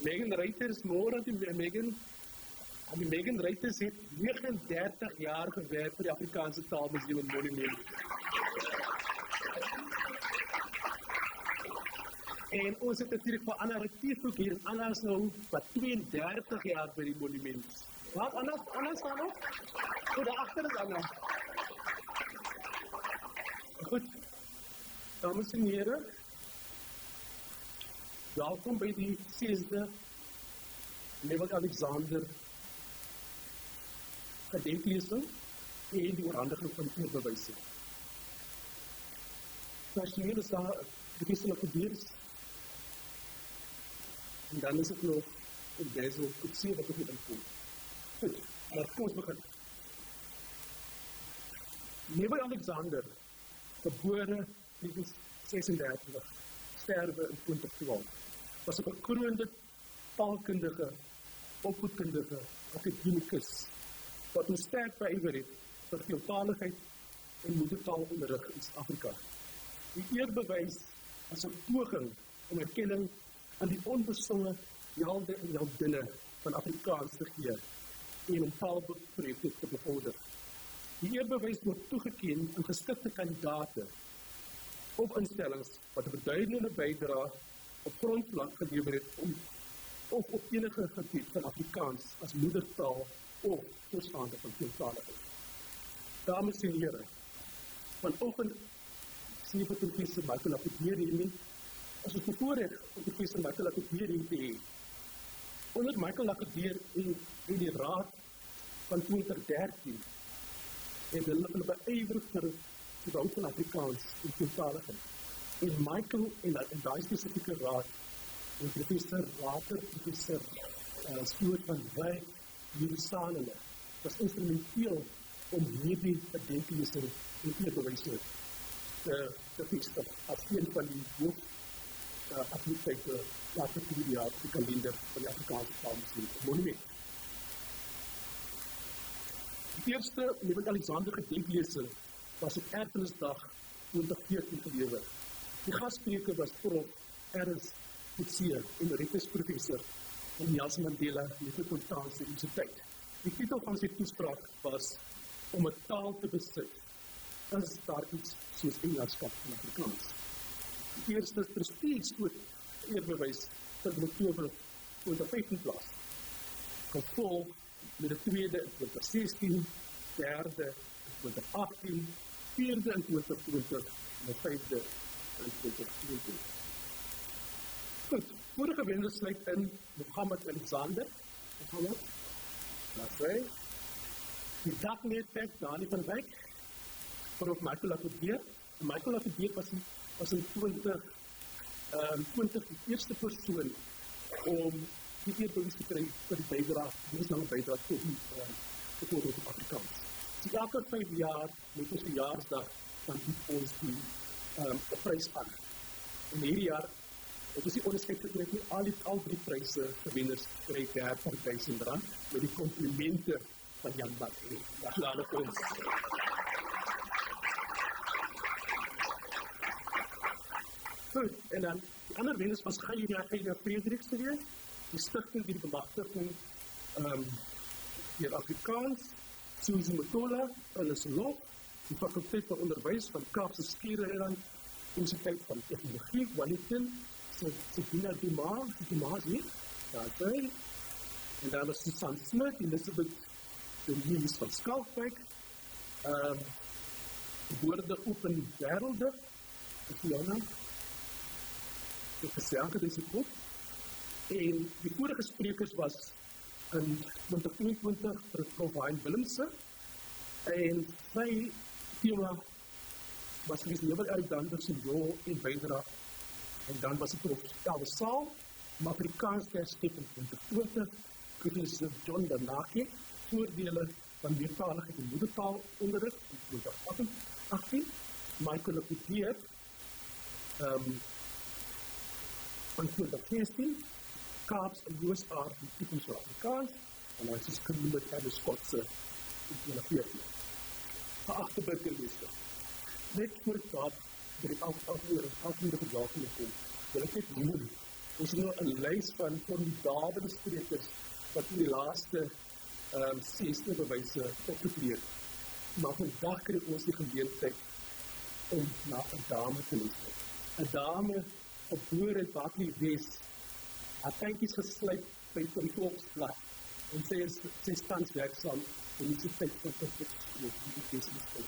Megan Reuters, môre aan die Megan Reuters het 39 jaar gewerk vir die Afrikaanse Taalmuseum en Monument. En ons het natuurlijk vir Anna Retiefhoek hier, Anna is nou wat 32 jaar by die monument. Wat, Anna staan nog? Goed, daarachter is Anna. Goed, dames en heren, welkom by die 6de Willem-Alexander gedenklesing en die oorhandiging van eerbewysing. Nasioneel is daar die geestelike diens, en dan is het nog een Geisel Kutsie wat ek hier inkom. Goed, maar kom ons begin. Willem-Alexander, gebore 1936, sterwe in 2012, was 'n bekroonde taalkundige, opvoedkundige, akademicus, wat ons sterk beywer het vir veeltaligheid en moedertaalonderrig in Suid-Afrika. Die eerbewys as 'n poging om erkenning aan die onbesonge helde en heldinne van Afrikaans te gee en om taalprojekte te bevorder. Die eerbewys word toegeken aan geskikte kandidate of instellings wat 'n beduidende bydrae op grondvlak gelewer het of op enige gebied van Afrikaans as moedertaal of voorstander van veeltaligheid. Dames en heren, vanoggend sien ek professor Michael Appidier hiermee, as ons bevoorrecht om professor Michael Appidier hier te hê. Onder Michael Appidier en die raad van 2013 het hulle beywer vir die bou van Afrikaans en veeltaligheid. En Michael en daai spesifieke raad, en professor later, professor Stuart van Wyk, Jerusalem, was instrumenteel om hierdie gedenklesing en eerbewyse te vestig as een van die hoofaktiwiteite later vir die jaar die kalender van die Afrikaanse Taalmuseum Monument. Die eerste Willem-Alexander gedenklesing was op Erfenisdag 2014 gelewer. Die gastspreker was Prof. Ernst Kutsie, emeritus professor aan die Nelson Mandela Metropolitaanse Universiteit. Die titel van sy toespraak was om 'n taal te besit, is daar iets soos eienaarskap van Afrikaans. Die eerste prestige eerbewys vir Oktober 2015 plaas, gevolg met die tweede in 2016, derde in 2018, vierde in 2020 en die vijfde in 2020. Goed, vorige wende sluit in Mohammed Alexander. Mohammed, daar sê, die dagnetwerk Dani van Wyk, Prof. Michael Appidier. Michael Appidier was in 20 die eerste persoon om die eerbewys te kry vir die bydrae, die lange bydrae tot die bevorder op Afrikaans. So elke 5 jaar met ons verjaarsdag dan bied ons die prys aan. En hierdie jaar het ons die onderskeid gekry met al 3 pryse gewenners kry R30.000 met die komplimente van Jan Bak. Dag laat vir ons. Goed, en dan die ander wenners was Geir Fredericks gewees, die stigting die bemagtiging deur Afrikaans, Susan Matola, Alice Lok, die fakulteit van onderwys van Kaapse Skiereiland, Universiteit van Tegnologie, Wellington, Sabina Dumas hier, daar sy, en daar was Susan Smith, Elizabeth de Nies van Skalkwyk, Woorde Open Wêrelde, Fiona, die geselge deze kop, en die vorige sprekers was in 2022 Prof. Hein Willemse, en sy thema was gewees Willem-Alexander se rol en bydrae, en dan was die Prof. Elwe Saal, om Afrikaans te herskep in 2020, professor John Danake, voordele van meertaligheid en moedertaalonderrig in 2018, Michael Appidier, van 2016, Kaaps en USA die toekoms van Afrikaans, en hy is genoem met Ernest Kotze in 2014. Geachte burgermeester, net voor ek daar by die algemene gedraging kom, wil ek net noem Ons het nou 'n lys van formidabele sprekers wat in die laaste 6 bewyse opgetree het. Maar vandag kry ons die geleentheid om na 'n dame te luister. 'n Dame gebore in Bakley-Wes, haar tandjies geslyp by die Volksblad, en sy is tans werksaam in die Universiteit van Potchefstroom, in die Wes-Wes-Wes,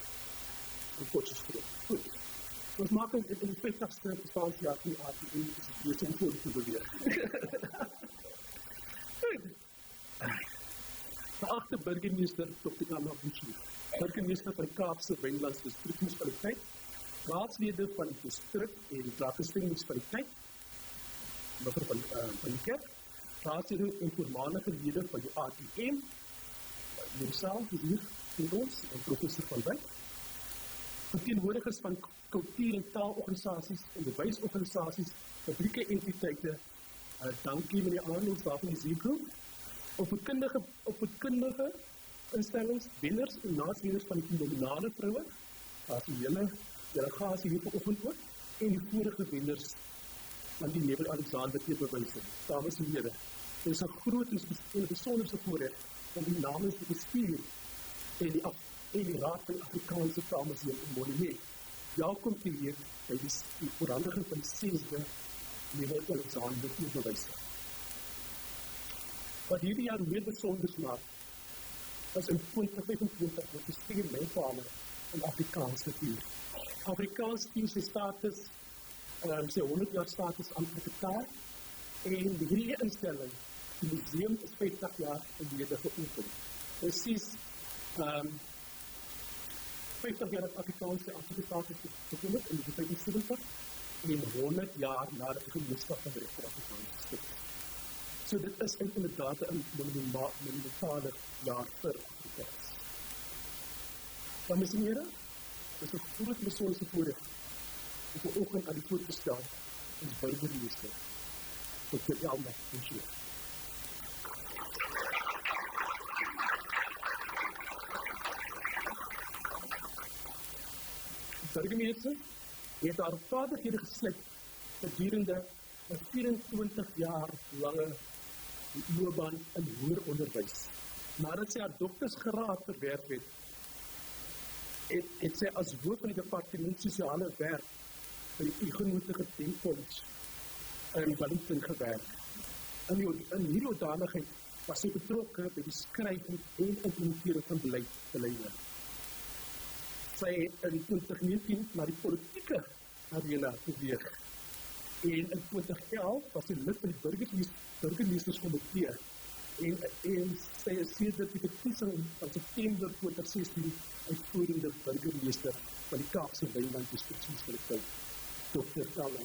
in Potchefstroom. Goed. Ons maak in die 50ste bestaanjaar van die ATM, is om voor te beweeg. Geagte burgemeester Dr. Anna Bushi, burgemeester van Kaapse Wynlands Distriksmunisipaliteit, raadslede van die distrik en Drakensberg munisipaliteit, mevrou van die kerk, raadslede en voormalige lede van die ATM, Jerusalem, hier in ons, en professor van Wyk, verteenwoordigers van kultuur- en taalorganisasies, onderwysorganisasies, publieke entiteite, dankie meneer Arnold, daarvan die Zeegroep, opvoedkundige instellings, wenners en naaswenners van die fenomenale vroue, daar is die hele delegasie hier vanoggend ook, en die vorige wenners van die Nebel Alexander bewyse. Dames en here, dit is 'n groot en 'n besonderse voorreg om die namens die bestuur en die Raad van Afrikaanse Taalmuseum in Monument welkom te heet by die oorhandiging van die 6de Nebel Alexander bewyse. Wat hierdie jaar meer besonder maak, as in 2025 word die 4 mijlpale in Afrikaans gevier. Afrikaans vier sy status, sy 100 jaar status amptelike taal, en hierdie instelling, die museum is 50 jaar gelede geopen. Presies 50 jaar dat Afrikaans sy amptelike taal is gekomen in die 75 en 100 jaar nadat die gemeenskap van die recht vir Afrikaans gestig. So dit is inderdaad 'n monumentale jaar vir Afrikaans. Dames en here, dit is 'n groot besonderse voorreg om vanoggend aan die voet te stel ons burgemeester, Dr. Elma Bushi. Burgemeester het haar vaardighede geslyp gedurende 'n 24 jaar lange loopbaan in hoër onderwys. Nadat sy haar doktorsgraad verwerf het sy as hoof van die departement sosiale werk by die Ignote Gedenk College in Wellington gewerk. In hierdie hoedanigheid was sy betrokke by die skrywing en implementering van beleide. Sy het in 2019 na die politieke arena beweeg. En in 2011 was sy lid van die burgemeesterskomitee en sy is sedert die verkiesing van September 2016 uitvoerende burgemeester van die Kaapse Wynland Distriksmunisipaliteit, Dr. Elma.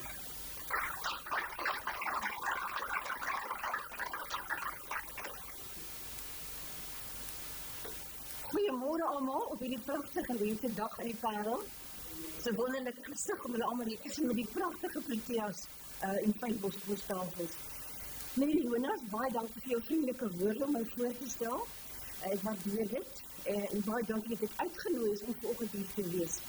Goeiemôre almal op hierdie pragtige lentedag in die Parel. Dit is 'n wonderlike gesig om julle almal hier te sien met die pragtige proteas en fynbostafels. Meneer Jonas, baie dankie vir jou vriendelike woorde om my voor te stel. Ek waardeer dit en baie dankie dat ek uitgenooi is om vanoggend hier te wees.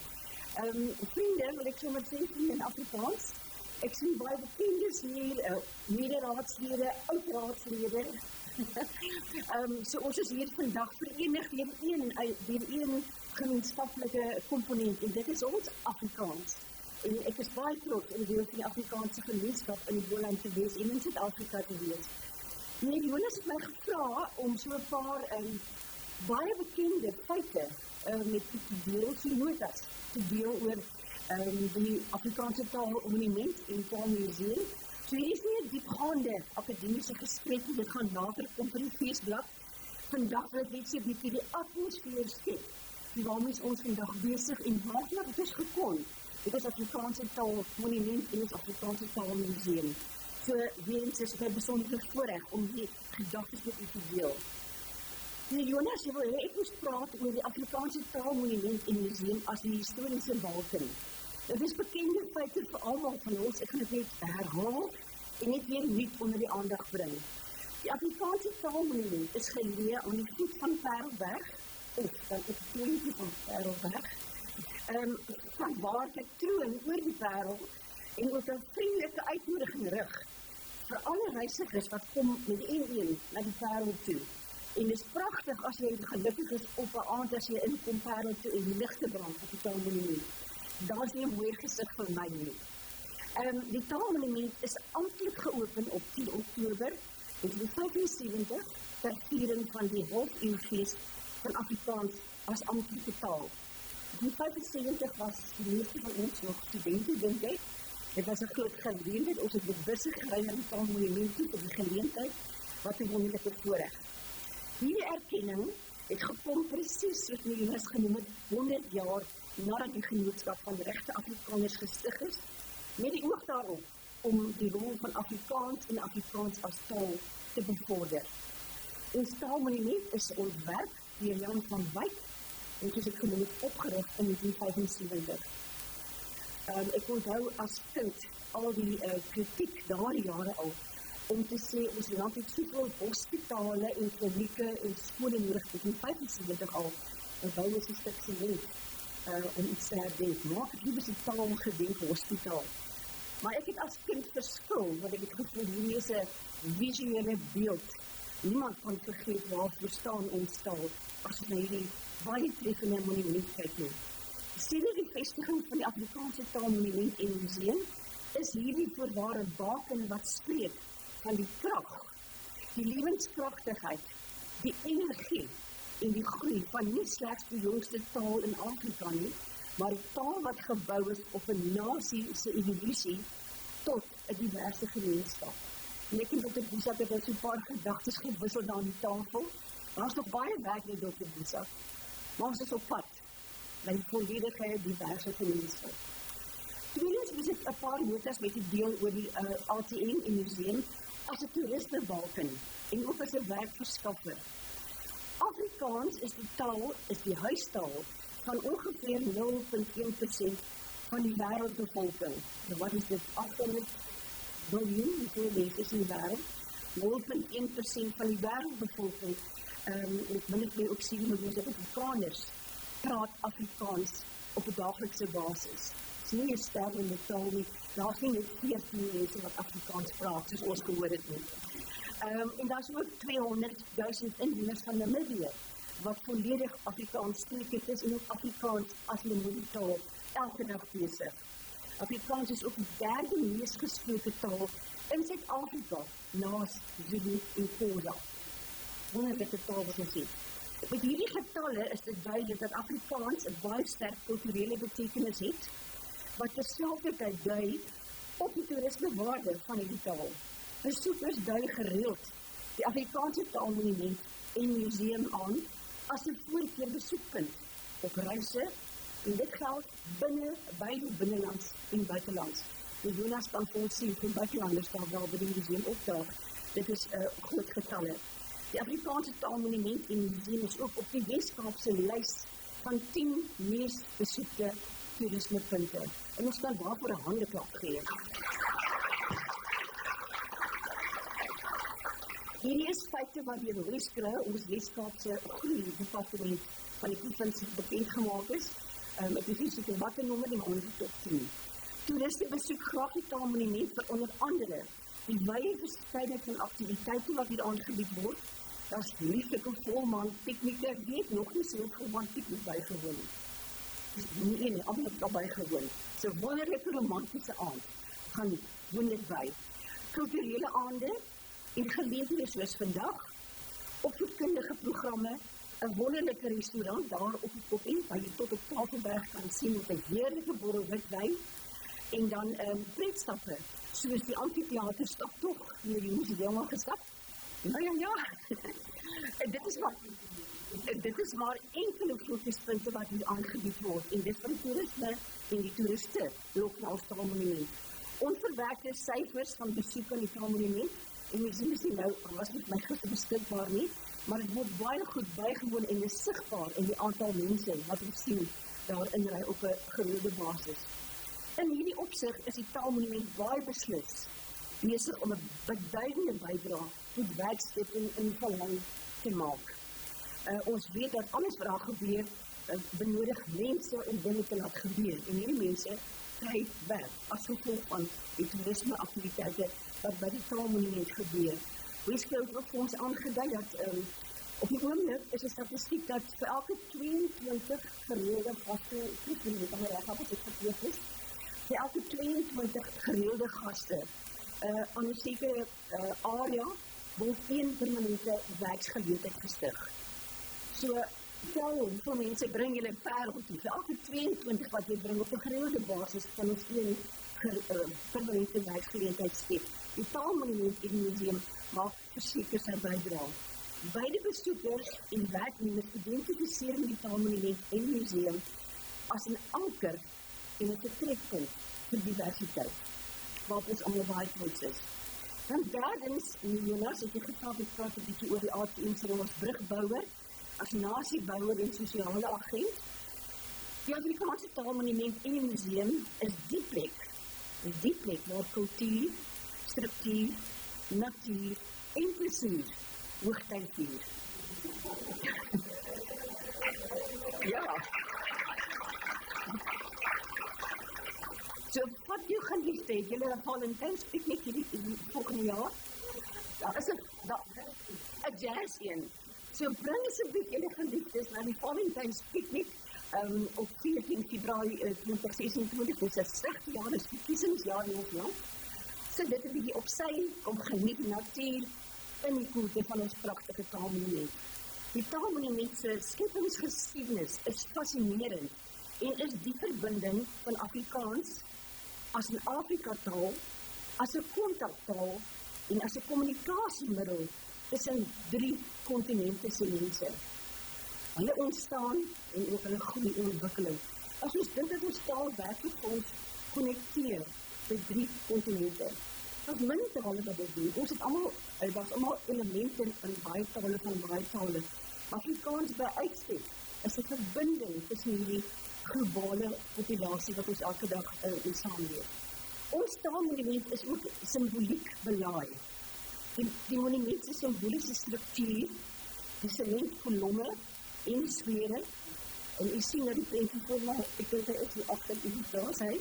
Vriende, wil ek sommer sê, vriende in Afrikaans. Ek sien baie bekendes hier, mederaadslede, oud-raadslede. So ons is hier vandag verenig deur een gemeenskaplike komponent en dit is ons Afrikaans. En ek is baie trots om deel van die Afrikaanse gemeenskap in die Boland te wees en in Suid-Afrika te wees. Meneer Jonas het my gevra om so 'n paar baie bekende feite met te deel, so notas te deel oor die Afrikaanse taalmonument en taalmuseum. So hier is nie 'n diepgaande akademiese gesprek, dit gaan later kom vir die feesblad. Vandag wil ek net so 'n bietjie die atmosfeer skep, waarmee ons vandag besig en waarna het ons gekon. Dit is Afrikaanse taalmonument en ons Afrikaanse taalmuseum. So weer eens is dit 'n besondere voorreg om die gedagtes met u te deel. Meneer Jonas, jy wil hê ek moet praat oor die Afrikaanse taalmonument en museum as die historiese balken. Dit is bekende feite vir almal van ons. Ek gaan dit net herhaal en net weer nuut onder die aandag bring. Die Afrikaanse taalmonument is geleë aan die voet van Parelberg, of dan op die puntjie van Parelberg, van waar die troon oor die Parel en ook 'n vriendelike uitnodiging rig vir alle reisigers wat kom met die N1 na die Parel toe. En dit is pragtig as jy gelukkig is op 'n aand as jy inkom Parel toe en die ligte brand op die Taalmonument. Daar is nie 'n mooi gesig vir my nie. Die Taalmonument is amptelik geopen op 10 Oktober 1975 ter viering van die halfuurfees van Afrikaans as amptelike taal. In 1975 was die meeste van ons nog studente, dink ek. Dit was 'n groot geleentheid, ons het met busse gery na die Taalmonument toe vir die geleentheid, wat 'n wonderlike voorreg. Hierdie erkenning het gekom presies soos Jonas genoem het, 100 jaar nadat die Genootskap van Regte Afrikaners gestig is, met die oog daarop om die rol van Afrikaans en Afrikaans as taal te bevorder. Ons Taalmonument is ontwerp deur Jan van Wyk en soos ek genoem het, opgerig in 1975. Ek onthou as kind al die kritiek daardie jare al, om te sê, ons land het soveel hospitale en klinieke en skole nodig, dit in 75 al, en bou ons 'n stuk sement, om iets te herdenk. Maak het liefst 'n taalgedenk hospitaal. Maar ek het as kind verskil, want ek het gevoel, hierdie is 'n visuele beeld. Niemand kan vergeet waarvoor staan ons taal, as ons na hierdie baie treffende monument kyk nie. Sedert die vestiging van die Afrikaanse Taalmonument en Museum, is hierdie voorware baken wat spreek van die krag, die lewenskragtigheid, die energie en die groei van nie slegs die jongste taal in Afrika nie, maar die taal wat gebou is op 'n nasie se evolusie tot 'n diverse gemeenskap. En ek en Dr. Boesak het so 'n paar gedagtes gewissel daar aan die tafel. Daar is nog baie werk met Dr. Boesak, maar ons is op pad na die volledige diverse gemeenskap. Tweedens was ek 'n paar notas met die deel oor die ATM en museum as 'n toeristebalken en ook as 'n werkverskaffer. Afrikaans is die huistaal van ongeveer 0,1% van die wêreldbevolking. Nou wat is dit? 800 miljoen, hoeveel mense is in die wêreld? 0,1% van die wêreldbevolking, met minstens ook 7 miljoen Afrikaners, praat Afrikaans op 'n daaglikse basis. Dit is nie 'n sterwende taal nie, daar is nie net 14 mense wat Afrikaans praat, soos ons gehoor het nie. En daar is ook 200.000 inwoners van Namibië, wat volledig Afrikaans spreek is en ook Afrikaans as hulle moedertaal elke dag besig. Afrikaans is ook die derde mees gesproke taal in Suid-Afrika, naas Zulu en Xhosa. Wonderlike taal wat ons het. Met hierdie getalle is dit duidelik dat Afrikaans 'n baie sterk kulturele betekenis het, wat terselfdertyd dui op die toerismewaarde van hierdie taal. Besoekers dui gereeld die Afrikaanse Taalmonument en museum aan as 'n voorkeurbesoekpunt op reise, en dit geld beide binnelands en buitelands. Die Jonas kan vir ons sien, vir buitelanders daar wel by die museum opdaag. Dit is groot getalle. Die Afrikaanse Taalmonument en museum is ook op die Wes-Kaapse lys van 10 mees besoekte toerismepunte. En ons kan daarvoor 'n handeklap gee. Hierdie is feite wat deur Weskry, ons Wes-Kaapse groei departement van die provinsie bekend gemaak is. Ek weet nie seker wat die nommer, maar ons is top 10. Toeriste besoek graag die Taalmonument vir onder andere die wye verskeidenheid van aktiwiteite wat hier aangebied word. Daar is lieflike volmaan piknieke, wie het nog nie so volmaan piknik bygewoon. Dis nie een, almal het daarby gewoon. So wonderlike romantiese aand gaan wonderlik by. Kulturele aande en geleenthede soos vandag, opvoedkundige programme, 'n wonderlike restaurant daar op die Kopie, waar jy tot op Tafelberg kan sien met 'n heerlike bottel witwyn, en dan pretstappe, soos die amfitheaterstap tog, die museum al gestap. Nou ja, dit is maar enkele fokuspunte wat hier aangebied word, en dit van toerisme en die toeriste lok na ons Taalmonument. Onverwerkte syfers van besoek aan die Taalmonument, en museum is nie nou, was met my gister beskikbaar nie, maar het word baie goed bygewoon en is sigbaar in die aantal mense wat ons sien daar inry op 'n gereelde basis. In hierdie opsig is die Taalmonument baie beslis besig om 'n beduidende bydrae tot werkskepping in die Vallei te maak. Ons weet dat alles wat daar gebeur, benodig mense om dinge te laat gebeur, en hierdie mense kry werk as gevolg van die toerismeaktiwiteite wat by die Taalmonument gebeur. Wesco het ook vir ons aangedui dat op die oomblik is 'n statistiek dat vir elke 22 gereelde gaste, ek weet nie of reg op dit verkeerd is, vir elke 22 gereelde gaste aan 'n sekere area word 1 permanente werksgeleentheid gestig. So, tel hoeveel mense bring julle Parel toe. Vir elke 22 wat jy bring op 'n gereelde basis kan ons 1 permanente werksgeleentheid skep. Die Taalmonument en die museum maak verseker sy bydrae. Beide besoekers en werknemers identifiseer met die Taalmonument en die museum as 'n anker en 'n vertrekpunt vir diversiteit, waarop ons almal baie trots is. Dan derdens, Jonas, het jy gepraat 'n bietjie oor die ATM se rol as brugbouer, as nasiebouer en sosiale agent. Die Afrikaanse Taalmonument en die museum is die plek waar kultuur, struktuur, natuur en plesier hoogtyd vier. Ja. So, wat jy geliefde, het julle 'n Valentynspiknik hierdie volgende jaar? Daar is 'n jazz een. So, bring asseblief julle geliefdes na die Valentynspiknik op 14 Februarie 2026. Dit is 'n slegte jaar, dis verkiesingsjaar in ons land. So, dit 'n bietjie op sy, kom geniet die natuur in die koelte van ons pragtige Taalmonument. Die Taalmonument se skepingsgeskiedenis is fascinerend en is die verbinding van Afrikaans as 'n Afrikataal, as 'n kontaktaal en as 'n kommunikasiemiddel tussen 3 kontinente se mense. Hulle ontstaan en ook hulle groei en ontwikkeling. As ons dink dat ons taal werklik ons konnekteer met 3 kontinente. Dat min tale wat dit doen. Ons het almal, daar's almal elemente in baie tale van baie tale. Afrikaans by uitstek is 'n verbinding tussen hierdie globale populasie wat ons elke dag in saamleef. Ons Taalmonument is ook simboliek belaai. Die monument se simboliese struktuur, die sementkolomme en sfere, en u sien dat die prentjie voor my, ek dink hy is hier agter u daar sy,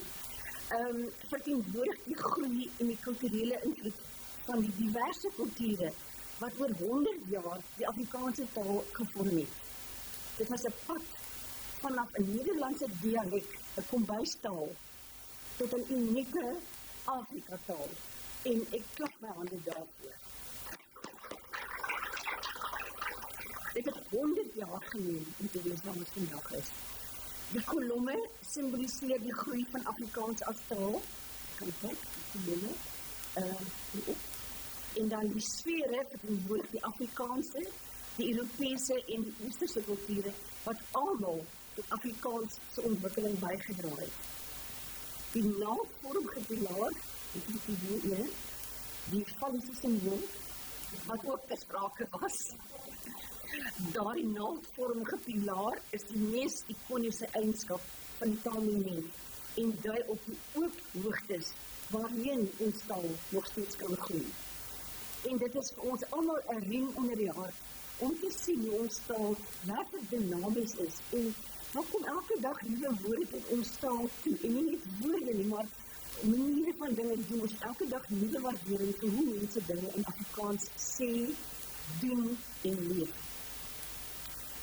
verteenwoordig die groei en die kulturele invloed van die diverse kulture wat oor 100 jaar die Afrikaanse taal gevorm het. Dit was 'n pad vanaf 'n Nederlandse dialek, 'n kombuistaal, tot 'n unieke Afrikataal. En ek klap my hande daarvoor. Dit het 100 jaar geneem om te wees waar ons vandag is. Die kolomme symboliseer die groei van Afrikaans as taal. Kan kyk, die kolomme. En dan die sfere verteenwoordig die Afrikaanse, die Europese en die Oosterse kulture wat almal tot Afrikaans se ontwikkeling bygedra het. Die navormige pilaar, die Phallische symbool, wat ook ter sprake was. Daardie navormige pilaar is die mees ikoniese eienskap van die Taalmonument en dui op die oophoogtes waarheen ons taal nog steeds kan groei. En dit is vir ons almal 'n riem onder die hart om te sien hoe ons taal werklik dinamies is en wat kom elke dag nuwe woorde tot ons taal toe en nie net woorde nie, maar maniere van dinge doen ons elke dag nuwe waardering vir hoe mense dinge in Afrikaans sê, doen en leef.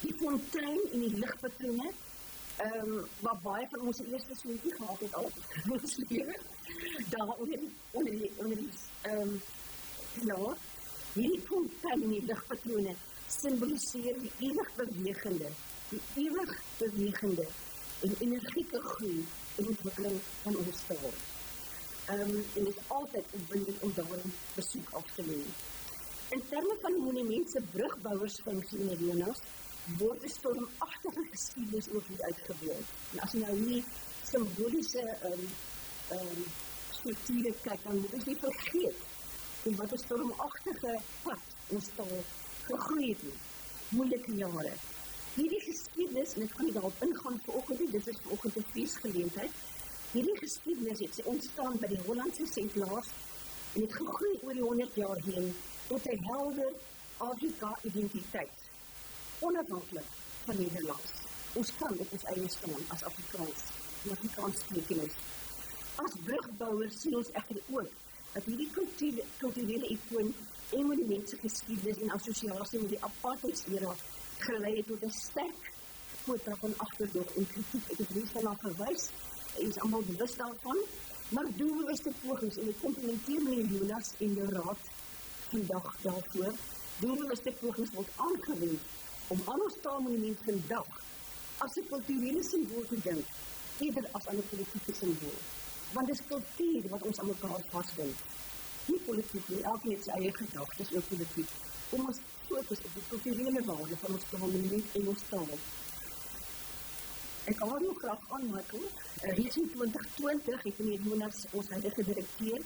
Die fontein en die ligpatrone, waar baie van ons die eerste swemmetjie gehad het al in ons lewe, daar onder die pilaar, hierdie fontein en die ligpatrone symboliseer die ewig bewegende en energieke groei en ontwikkeling van ons taal. En dit is altyd opwindend om daarin besoek af te neem. In terme van die monument se brugbouersfunksie in Jonas, word 'n stormagtige geskiedenis ook hier uitgebeeld. En as jy nou nie simboliese strukture kyk, dan moet ons nie vergeet wat 'n stormagtige pad ons taal gegroei het. Moeilike jare. Hierdie geskiedenis, en ek gaan nie daarop ingaan vanoggend, dit is vanoggend 'n feesgeleentheid. Hierdie geskiedenis het ontstaan by die Hollandse setlaars en het gegroei oor die 100 jaar heen tot 'n helder Afrika-identiteit. Onafhanklik van Nederlands. Ons kan op ons eie staan as Afrikaans, en Afrikaans sprekendes. As brugbouers sien ons egter ook dat hierdie kulturele icoon en monument se geskiedenis en assosiasie met die apartheidsera gelei het tot 'n sterk voortrap van agterdog en kritiek. Ek het reeds daarna verwys, is almal bewus daarvan, maar doelbewuste pogings, en ek komplimenteer meneer Jonas en die raad vandag daarvoor, doelbewuste pogings word aangewend om aan ons taalmonument vandag as 'n kulturele simbool te dink, eerder as aan 'n politieke simbool. Want dis kultuur wat ons aan mekaar vasbind. Nie politiek nie, elkeen het sy eie gedagtes oor politiek. Om ons fokus op die kulturele waarde van ons taalmonument en ons taal. Ek wil nog graag aanmerk, reeds in 2020 het meneer Jonas, ons huidige direkteur,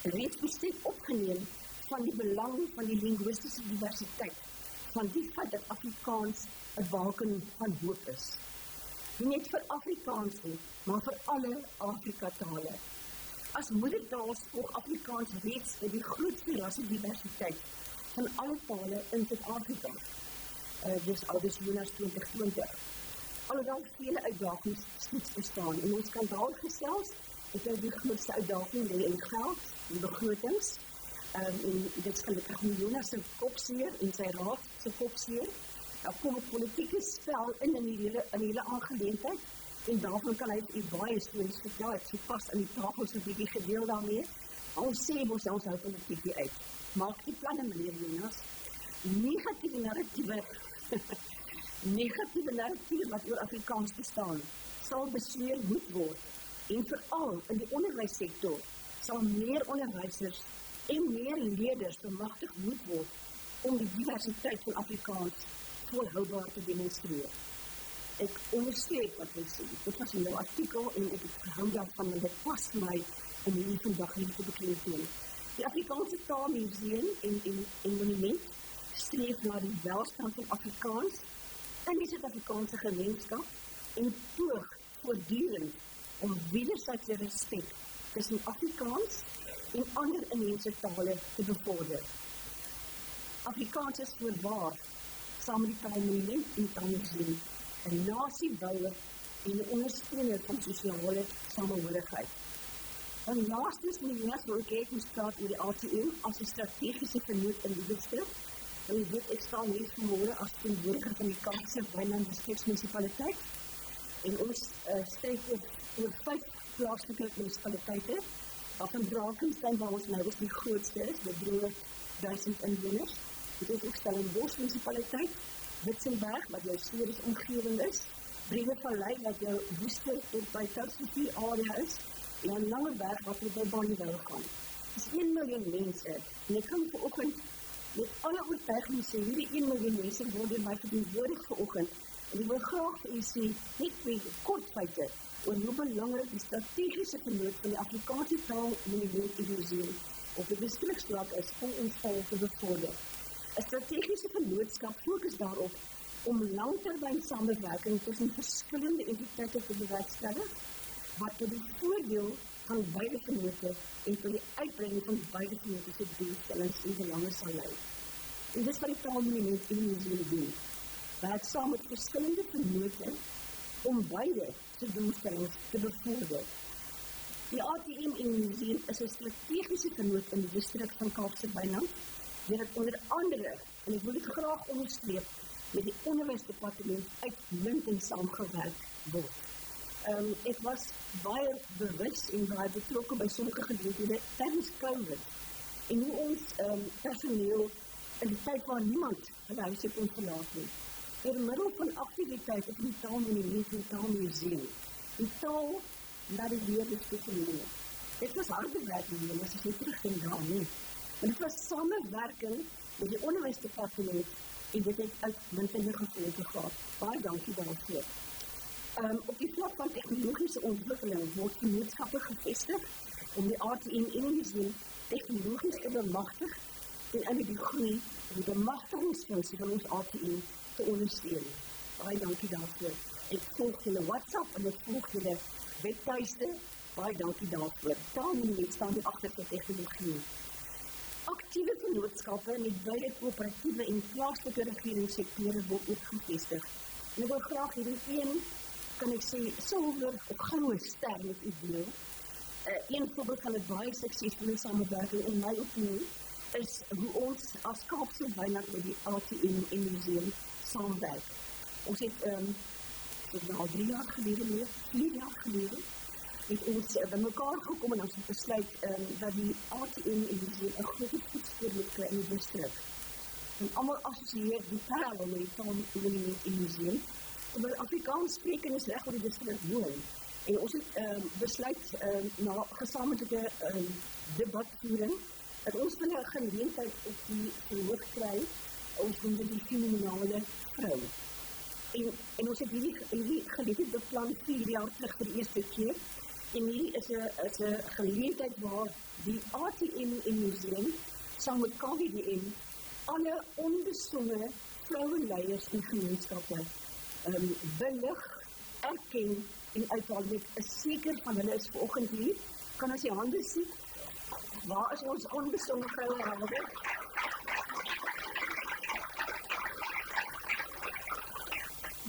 reeds besef opgeneem van die belang van die linguïstiese diversiteit, van die feit dat Afrikaans 'n baken van hoop is. Nie net vir Afrikaans nie, maar vir alle Afrika-tale. As moedertaal spoeg Afrikaans reeds vir die grootste rassediversiteit van alle tale in Suid-Afrika. Dus aldus Jonas 2020. Alhoewel vele uitdagings steeds bestaan, en ons kan daar gesels, ek die grootste uitdaging lê in geld en begrotings, en dit is gelukkig nie Jonas se kopseer en sy raad se kopseer. Kom 'n politieke spel in die hele aangeleentheid, en daarvan kan hy baie stories vertel. Ek so pas aan die tafel so 'n bietjie gedeel daarmee. Ons sê ons hou politiek uit. Maak die planne, meneer Jonas. Negatiewe narratiewe wat oor Afrikaans bestaan, sal besweer moet word, en veral in die onderwyssektor sal meer onderwysers en meer leerders bemagtig moet word om die diversiteit van Afrikaans volhoubaar te demonstreer. Ek onderstreep wat hy sê. Dit was in jou artikel en ek het gehou daarvan, en dit pas my om hier vandag hier te beklemtoon. Die Afrikaanse Taalmuseum en monument streef na die welstand van Afrikaans in die Suid-Afrikaanse gemeenskap en poog voortdurend om wederzijdse respek tussen Afrikaans en ander inheemse tale te bevorder. Afrikaans is voorwaar, saam met die Taalmonument en Taalmuseum, 'n nasiebouer en 'n ondersteuner van sosiale samehorigheid. En laastens, meneer Jonas, wil ek ons praat oor die ATM as 'n strategiese vennoot in die district. En u weet, ek staan hier vanmôre as verantwoordiger van die Kaapse Wynland Distriksmunisipaliteit. En ons streef oor 5 plaaslike munisipaliteite, waarvan Drakensberg, waar ons nou is die grootste is, met 300.000 inwoners. Dit is ook Stellenbosch munisipaliteit, Witzenberg, wat jou steders omgewing is, Breedevallei, wat jou woeste tot by Tursrivier area is, en dan Langeberg, wat jy by Bonneville gaan. Dit is 1 miljoen mense, en ek kan vanoggend met alle oortuiging sê, hierdie 1 miljoen mense word deur my verteenwoordig vanoggend, en ek wil graag vir u sê, net 2 kort feite, oor hoe belangrik die strategiese vernoot van die Afrikaanse Taalmonument en Museum op die distriksvlak is om ons taal te bevorder. 'n Strategiese vennootskap fokus daarop om langtermyn samewerking tussen verskillende entiteite te bewerkstellig, wat tot die voordeel van beide vennoote en tot die uitbreiding van beide vennote se doelstellings en belange sal lei. En dis wat die Taalmonument en Museum doen. Werk saam met verskillende vennote om beide se doelstellings te bevorder. Die ATM en Museum is 'n strategiese vennoot in die distrik van Kaapse Wynland, dit onder andere, en ek wil dit graag onderstreep, met die onderwysdepartement uitmuntend saamgewerk word. Ek was baie bewus en baie betrokke by sommige geleenthede tydens COVID, en hoe ons personeel in die tyd waar niemand hulle huise kon verlaat nie, deur middel van aktiwiteite op die Taalmonument en Taalmuseum, die taal na die leerders te verneem. Dit was harde werk, en as ek nie terugdink daaraan nie. Maar dit was samewerking met die onderwysdepartement en dit het uitmuntende gevolge gehad. Baie dankie daarvoor. Op die vlak van tegnologiese ontwikkeling word vennootskappe gevestig om die ATM en die museum tegnologies te bemagtig en in die groei en die bemagtigingsfunksie van ons ATM te ondersteun. Baie dankie daarvoor. Ek volg julle WhatsApp en ek volg julle webtuiste. Baie dankie daarvoor. Taalmonument staan hier agter vir tegnologie. Aktiewe vennootskappe met beide koöperatiewe en plaaslike regeringssektore word ook gevestig. En ek wil graag hierdie een, kan ek sê, silwer of goue ster met u deel. Een voorbeeld van 'n baie suksesvolle samewerking in my opinie is hoe ons as Kaapse Wynland met die ATM en Museum saamwerk. Ons het al 3 jaar gelede, 4 jaar gelede, het ons by mekaar gekom en ons het besluit dat die ATM en Museum 'n groot voetspoor moet kry in die distrik. En almal assosieer die parallel met die Taalmonument en Museum, omdat Afrikaans sprekendes reg oor die distrik woon. En ons het besluit na gesamentlike debatvoering, dat ons wil 'n geleentheid op die verhoog kry, ons noem dit die fenomenale vrou. En ons het hierdie geleentheid beplan 4 jaar terug vir die eerste keer, en hierdie is 'n geleentheid waar die ATM en Museum saam met KWDM alle onbesonge vrouenleiers en gemeenskappe belig, erken en uithaal met 'n seker van hulle is vanoggend hier. Kan ons die hande sien? Waar is ons onbesonge vrouenleiers?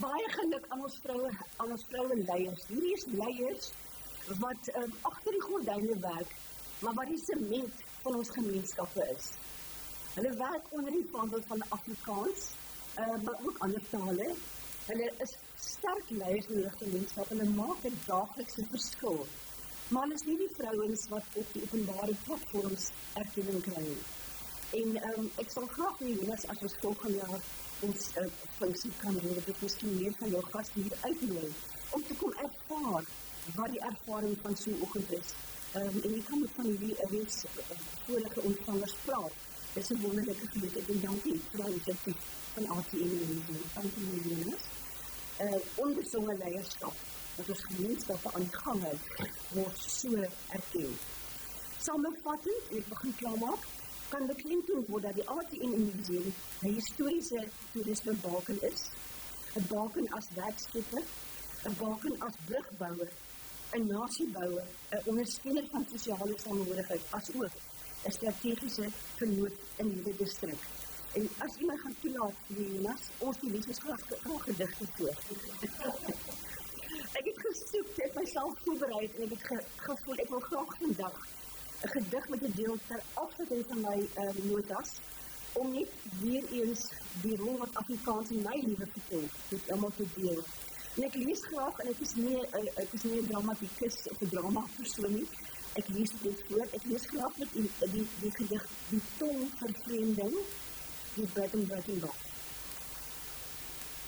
Baie geluk aan ons vrouenleiers. Hierdie is leiers wat agter die gordyne werk, maar wat die sement van ons gemeenskappe is. Hulle werk onder die vaandel van Afrikaans, maar ook ander tale. Hulle is sterk leiers in die gemeenskap en hulle maak 'n daaglikse verskil. Maar hulle is nie die vrouens wat op die openbare platforms erkenning kry nie. En ek sal graag hê, Jonas, as ons volgende jaar ons funksie kan doen, dat ek miskien meer van jou gaste hier uitnooi, om te kom ervaar wat die ervaring van so'n oggend is. En jy kan met van hierdie reeds vorige ontvangers praat. Dit is 'n wonderlike geleentheid en dankie vir die inisiatief van ATM en Museum. Dankie Jonas. Onbesonge leierskap wat ons gemeenskappe aan die gang hou, word so erken. Samevattend, ek begin klaarmaak, kan beklemtoon word dat die ATM en Museum 'n historiese toerisme baken is, 'n baken as werkskepper, 'n baken as brugbouer, 'n nasiebouer, 'n ondersteuner van sosiale samehorigheid, asook 'n strategiese vennoot in hierdie distrik. En as jy my gaan toelaat, Jonas, ons die lees graag gedigte voor. Ek het gesoek, ek het myself voorbereid en ek het gevoel, ek wil graag vandag 'n gedig met 'n deel ter afsluiting van my notas, om net weer eens die rol wat Afrikaans in my lewe vertel, met almal te deel. En ek lees graag, en ek is nie 'n dramatikus of 'n dramapersoon nie, ek lees dit voor, ek lees graag met die gedig, die tongvervreemding, die Breitenbach.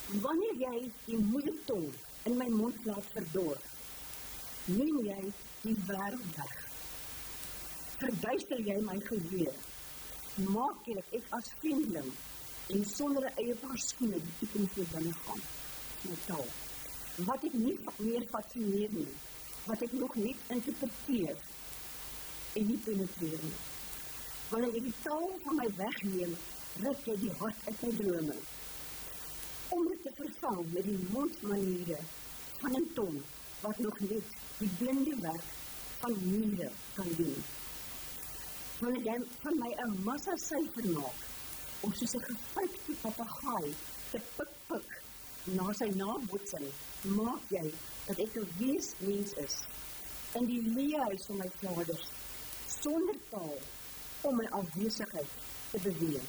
Wanneer jy die moeilike tong in my mond laat verdor, neem jy die wêreld weg. Verduister jy my geweer, maak jy dat ek as vriendeling en sonder 'n eie paar skoene die toekoms voor binne gaan. My taal, wat ek nie meer fascineer nie, wat ek nog net interpreteer en nie penetreer nie. Wanneer ek die taal van my wegneem, ruk jy die hart uit my drome, om dit te vervang met die mondmaniere van 'n tong, wat nog net die blinde werk van mure kan doen. Wanneer jy van my 'n massa syfer maak, om soos 'n gefrikte papegaai te pik na sy nabotsing, maak jy dat ek 'n weesmens is, in die leeuhuis van my vaders, sonder taal, om my afwesigheid te beweeg.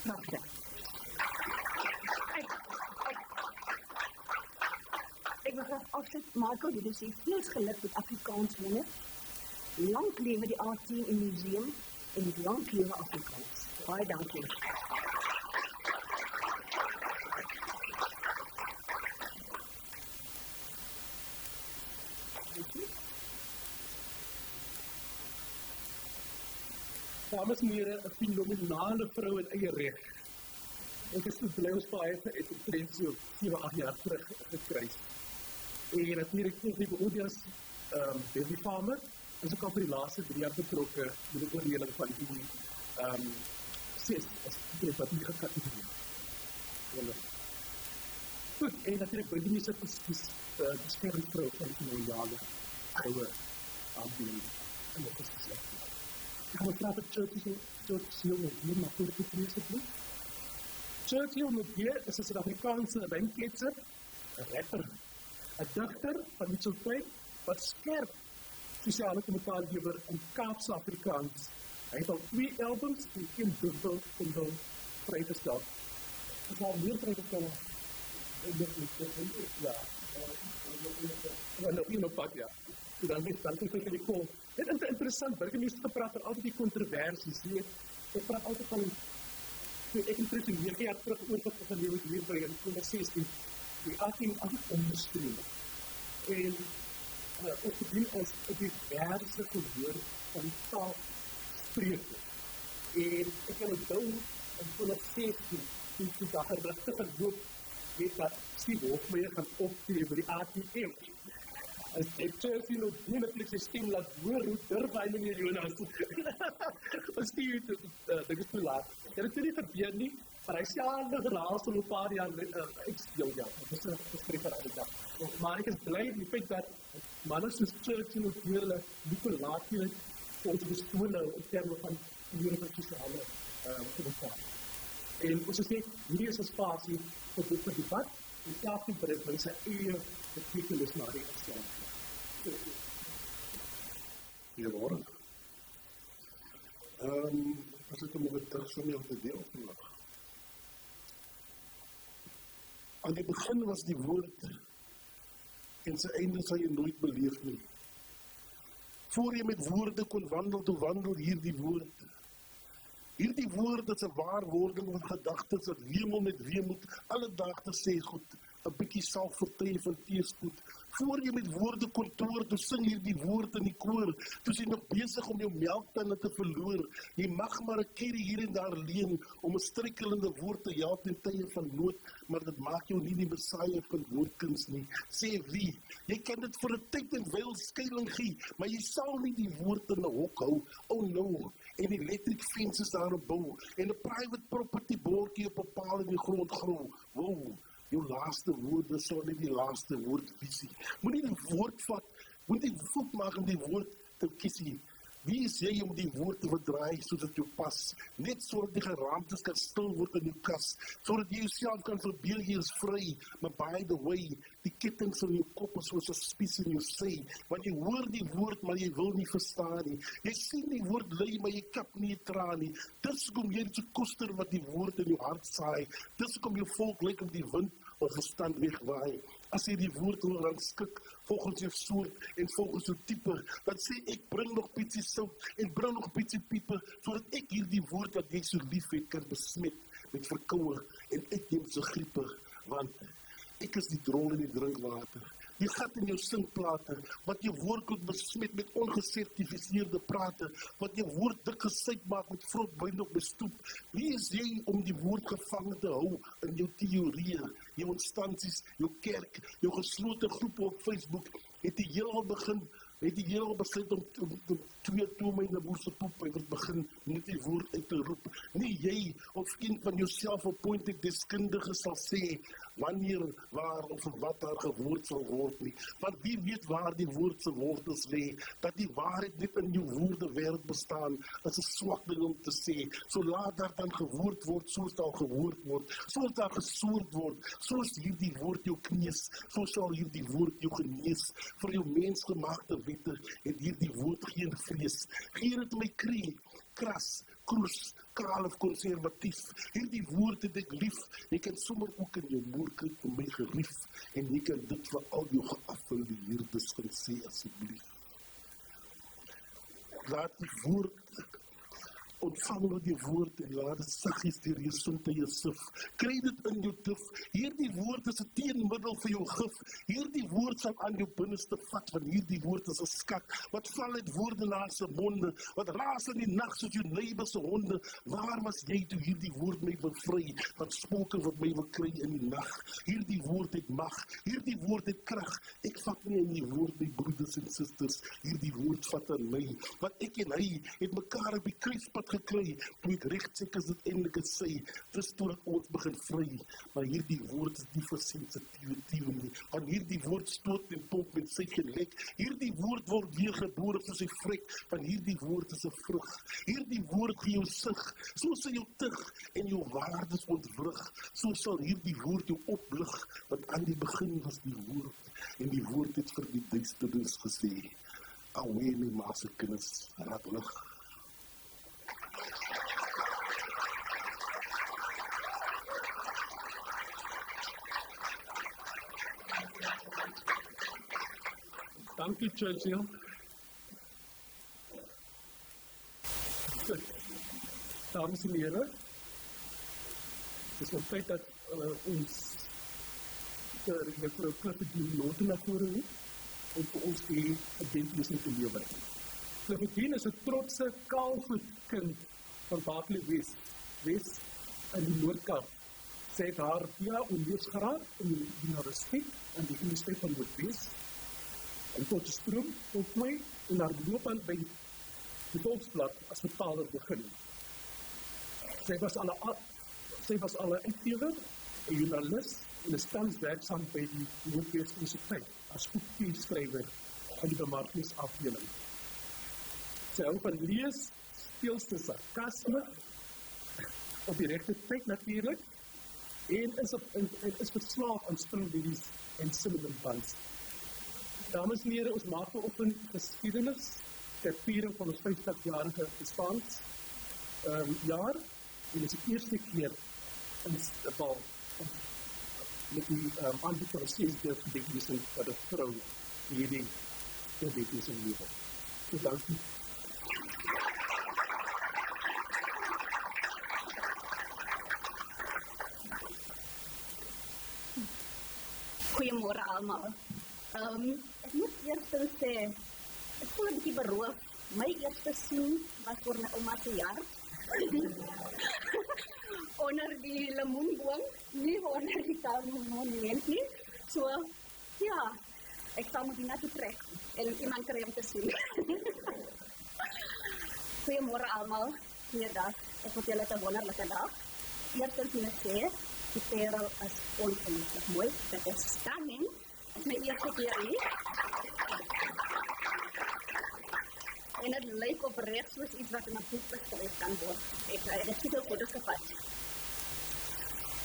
Pragtig. Ek wil graag afsluit, Michael, dit is veel geluk met Afrikaans wonder. Lank lewe die ATM en Museum en lank lewe Afrikaans. Baie dankie. Dames en heren, 'n fenomenale vrou in eie reg. Ek is bly ons baie het omtrent so 7-8 jaar terug gekry. En natuurlik nie die beoordeels Baby Farmer, is ook al vir die laaste 3 jaar betrokke met die oordeling van die 6 as die wat nie gekategorie. Goed, en natuurlijk Bindie se beskermvrou van die koloniale vroue aanbieding in dit gesê. Ek gaan praat op Churchill hier, maar voor dit lees ek nie. Churchill Muggier is 'n Afrikaanse rymkletser, 'n rapper, 'n digter van Mitchell Plain wat skerp sosiale kommentaargewer in Kaapse Afrikaans. Hy het al 2 albums en 1 dubbel vrygestel. Ek sal meer vrygestel. Ja. Nog een op pad, ja. Dan is het die call. Het is interessant, burgemeester gepraat oor altyd die kontroversies. Ek praat altyd van, ek impressioneer, ek het terug oor wat gelewe het hier by in 2016, die 18 onderstreep. En ons bedien as die verse gehoor van die taal spreuke. En ek kan onthou in 2016, toen ek daar gerigte geloop, weet dat Steve Hofmeyer gaan optree by die ATM. As ek Chelsea nog netlik sy stem laat hoor, hoe durf hy meneer Jonas? Steve, dit is te laat. Dit het nie gebeur nie, maar hy sê al geraas om 'n paar jaar ek speel ja, dit is 'n gespreker aan die dag. Maar ek is bly met die feit dat manne soos Chelsea nog hulle nie laat hier vir ons bestoon in terme van die sosiale kommentaar. En ons sê, hierdie is 'n spasie vir debat, en elke bring sy eie betekenis na die uitstaan. Goeiemôre. As ek nog terug van jou te deel vandag. Aan die begin was die woord, en sy einde sal jy nooit beleef nie. Voor jy met woorde kon wandel, toe wandel hierdie woord. Hierdie woord is 'n waarwording van gedagtes, wat wemel met weemoed, alledaag te sê goed, 'n bietjie selfvertroue van teëspoed. Voor jy met woorde kon toer, toe sing hierdie woord in die koor, toe is jy nog besig om jou melktande te verloor. Jy mag maar 'n kerrie hier en daar leen, om 'n struikelende woord te help in tye van nood, maar dit maak jou nie die Messiah van woordkuns nie. Sê wie, jy kan dit vir 'n tyd en wyl skuiling gee, maar jy sal nie die woord in 'n hok hou. Oh no, en die electric fences daarop bou, en 'n private property bordjie op 'n paal in die grond grou. Wow, jou laaste woorde sal nie die laaste woord wees nie. Moenie die woord vat, moet die voet maak om die woord te kies nie. Wie is jy om die woord te verdraai soos dit jou pas? Net sodat die geraamtes kan stil word in jou kas, sodat jy jouself kan verbeel jy is vry, maar by the way, die kettings in jou kop is soos 'n spies in jou sy, want jy hoor die woord, maar jy wil nie verstaan nie. Jy sien die woord lei, maar jy kap nie 'n traan nie. Dis hoekom jy so koster wat die woord in jou hart saai. Dis hoekom jou volk lyk op die wind of verstand wegwaai. As jy die woord wil rangskik volgens jou soort en volgens jou tipe, dan sê ek bring nog bietjie sout en bring nog bietjie piepe, sodat ek hierdie woord wat jy so lief het kan besmet met verkoue en ek neem so griepe, want ek is die drol in die drinkwater. Die gat in jou singplate, wat jou woord moet besmet met ongesertifiseerde prate, wat jou woord dik gesuik maak met vrotbuin op bestoep. Wie is jy om die woord gevangen te hou in jou theorieën, jou instansies, jou kerk, jou geslote groepe op Facebook, het die heel al besluit om 2 tome in 'n boerse poep, en het begin met die woord uit te roep. Nie jy of een van jouself appointed deskundige sal sê, wanneer, waar of wat daar gewoord sal word nie. Want wie weet waar die woord se wortels lê, dat die waarheid net in jou woorde wêreld bestaan, is 'n swak ding om te sê. So laat daar dan gewoord word, soos daar gewoord word, soos daar gesoord word, soos hierdie woord jou knees, so sal hierdie woord jou genees. Vir jou mensgemaakte wette het hierdie woord geen vrees. Geen het my kras, kroes, kaal of konservatief. Hierdie woord het ek lief. Jy kan sommer ook in jou moer kry vir my gerief. En jy kan dit vir al jou geafvulde hierdes kan sê asseblief. Laat die woord ontvang nou die woord en laat dit saggies deur jou sonde sif. Kry dit in jou tuf. Hierdie woord is 'n teenmiddel vir jou gif. Hierdie woord sal aan jou binneste vat, want hierdie woord is 'n skat. Wat val uit woordenaars se monde, wat raas in die nag soos jou neighbor se honde. Waar was jy toe hierdie woord my bevry, wat spooke wat my wil kry in die nag? Hierdie woord het mag, hierdie woord het krag. Ek vat nie in die woord my broeders en susters, hierdie woord vat aan my. Want ek en hy het mekaar op die kruispad gekry, toe ek rechtcheck is dit eindelijk is sy, dis toe dat ons begin vry, maar hierdie woord is nie vir sensitieve nie, want hierdie woord stoot en pomp met sy gelek, hierdie woord word weer gebore soos hy vrek, want hierdie woord is 'n vrug, hierdie woord gee jou sig, so sal jou tig en jou waardes ontwrig, so sal hierdie woord jou oplig, want aan die begin was die woord, en die woord het vir die duisternis gesê, awee my ma se kinders, raak lig. Dankie, Churchill. Goed. Dames en heren, het is nog tijd dat ons juffrou Cliffordine Norton na vore roep, om vir ons die gedenklesing te lewer. Cliffordine is 'n trotse Kaalvoet kind van Barkley West in die Noord-Kaap. Sy het haar BA onderwysgraad in journalistiek aan die Universiteit van Noordwes en Potchefstroom voltooi en haar loopbaan by die Volksblad as vertaler begin. Sy was al 'n uitgewer, 'n joernalis en is tans werksaam by die Noordwes Universiteit as boekskrywer in die bemarkingsafdeling. Sy hou van lees, speelste sarkasme, op die regte tyd natuurlik, en is verslaaf aan springlelies en cinnamon buns. Dames en heren, ons maak vanoggend geskiedenis ter viering van ons 50-jarige bestaansjaar, en is die eerste keer in Stabal met die aanbied van 'n 6-deel gedenklesing vir 'n vrou hierdie gedenklesing lewer. So dankie. Goeiemôre almal. Ek moet eers sê, ek voel 'n bietjie beroof. My eerste sien was voor my ouma se jaar. Onder die lemoenboom, nie onder die monument nie. So, ja, ek sal moet hiernatoe trek en iemand kry om te sien. Goeiemôre almal, goeiedag. Ek hoop julle het 'n wonderlike dag. Eerstens moet ek sê, die Parel is ongelooflik mooi. Dit is stunning. Dit is my eerste keer hier. En het lyk opreg soos iets wat in 'n boek beskryf kan word. Ek het veel foto's gevat.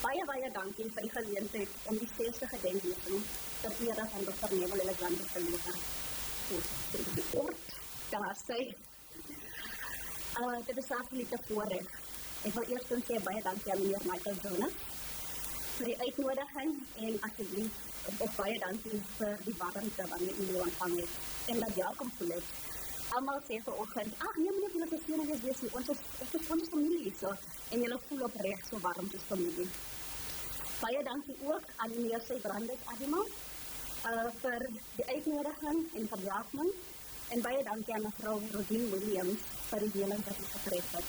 Baie dankie vir die geleentheid om die 60 gedenklesing ter ere van Dr. Neville Alexander te lewer. Die oord, daar sê. Dit is absolute voorreg. Ek wil eers sê baie dankie aan meneer Michael Jonas vir die uitnodiging en asseblief ook baie dankie vir die warmte waarmee u my ontvang het en dat welkom voel het. Almal sê vanoggend, nee meneer, julle is seker wees nie, ons is familie so en julle voel opreg so warm soos familie. Baie dankie ook aan meneer Sy Brandes Adima vir die uitnodiging en verwelkoming en baie dankie aan mevrou Rodine Williams vir die deling wat sy getref het.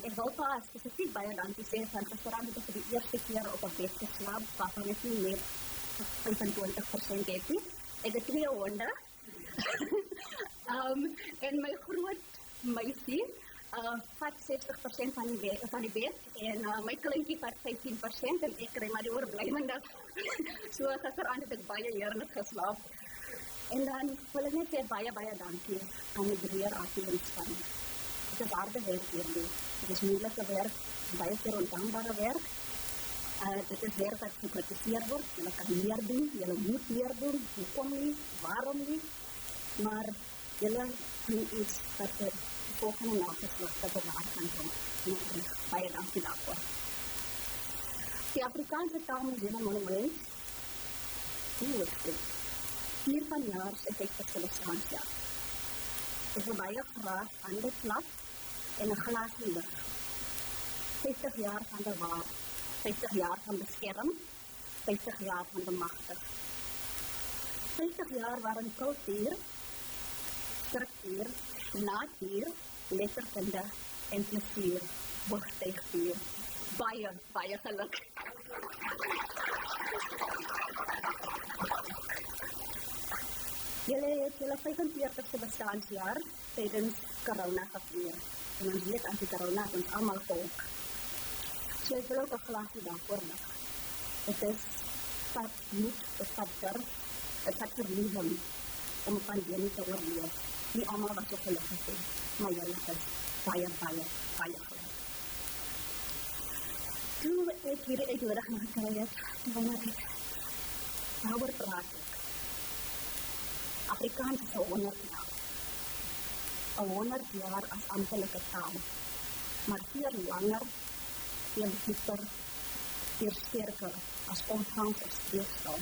Ek wil pas spesifiek baie dankie sê van gisterand het ek vir die eerste keer op 'n bed geslaap waarvan ek nie meer 25% het nie. Ek het 2 honde. En my groot meisie vat 60% van die bed en my kleintjie vat 15% en ek kry maar die oorblywende. So gisterand het ek baie heerlik geslaap. En dan wil ek net sê baie dankie aan die breër afdelingsspan. Dit is harde werk hierdie. Dit is moeilike werk, baie keer ondankbare werk. Dit is werk wat gekritiseer word. Julle kan meer doen, julle moet meer doen. Hoekom nie, waarom nie? Maar julle doen iets wat die volgende nageslagte bewaar kan kom. Baie dankie daarvoor. Die Afrikaanse Taalmuseum Monument, 4 van jaar se 50ste bestaanjaar. Ek wil baie graag aan dit klap en 'n glas lig. 50 jaar van bewaar, 50 jaar van beskerm, 50 jaar van bemagtig. 50 jaar waarin kultuur, struktuur, natuur, letterkunde en plesier hoogstyg vier. Baie geluk. Julle het julle 45ste bestaanjaar tydens corona gevier. en ons weet anti-corona het ons almal geholp. So ek wil ook 'n glasie daarvoor maak. Het is vat moed, het vat durf, het vat verliezing om 'n pandemie te oorleef. Nie almal was so gelukkig nie, maar julle is baie gelukkig. Toe ek hierdie uitnodiging gekry het, toe wanneer ek daaroor praat ek. Afrikaans is 100 jaar. 100 jaar as amptelike taal. Maar veel langer, veel dieper, veel sterker as omgangs- of streektaal.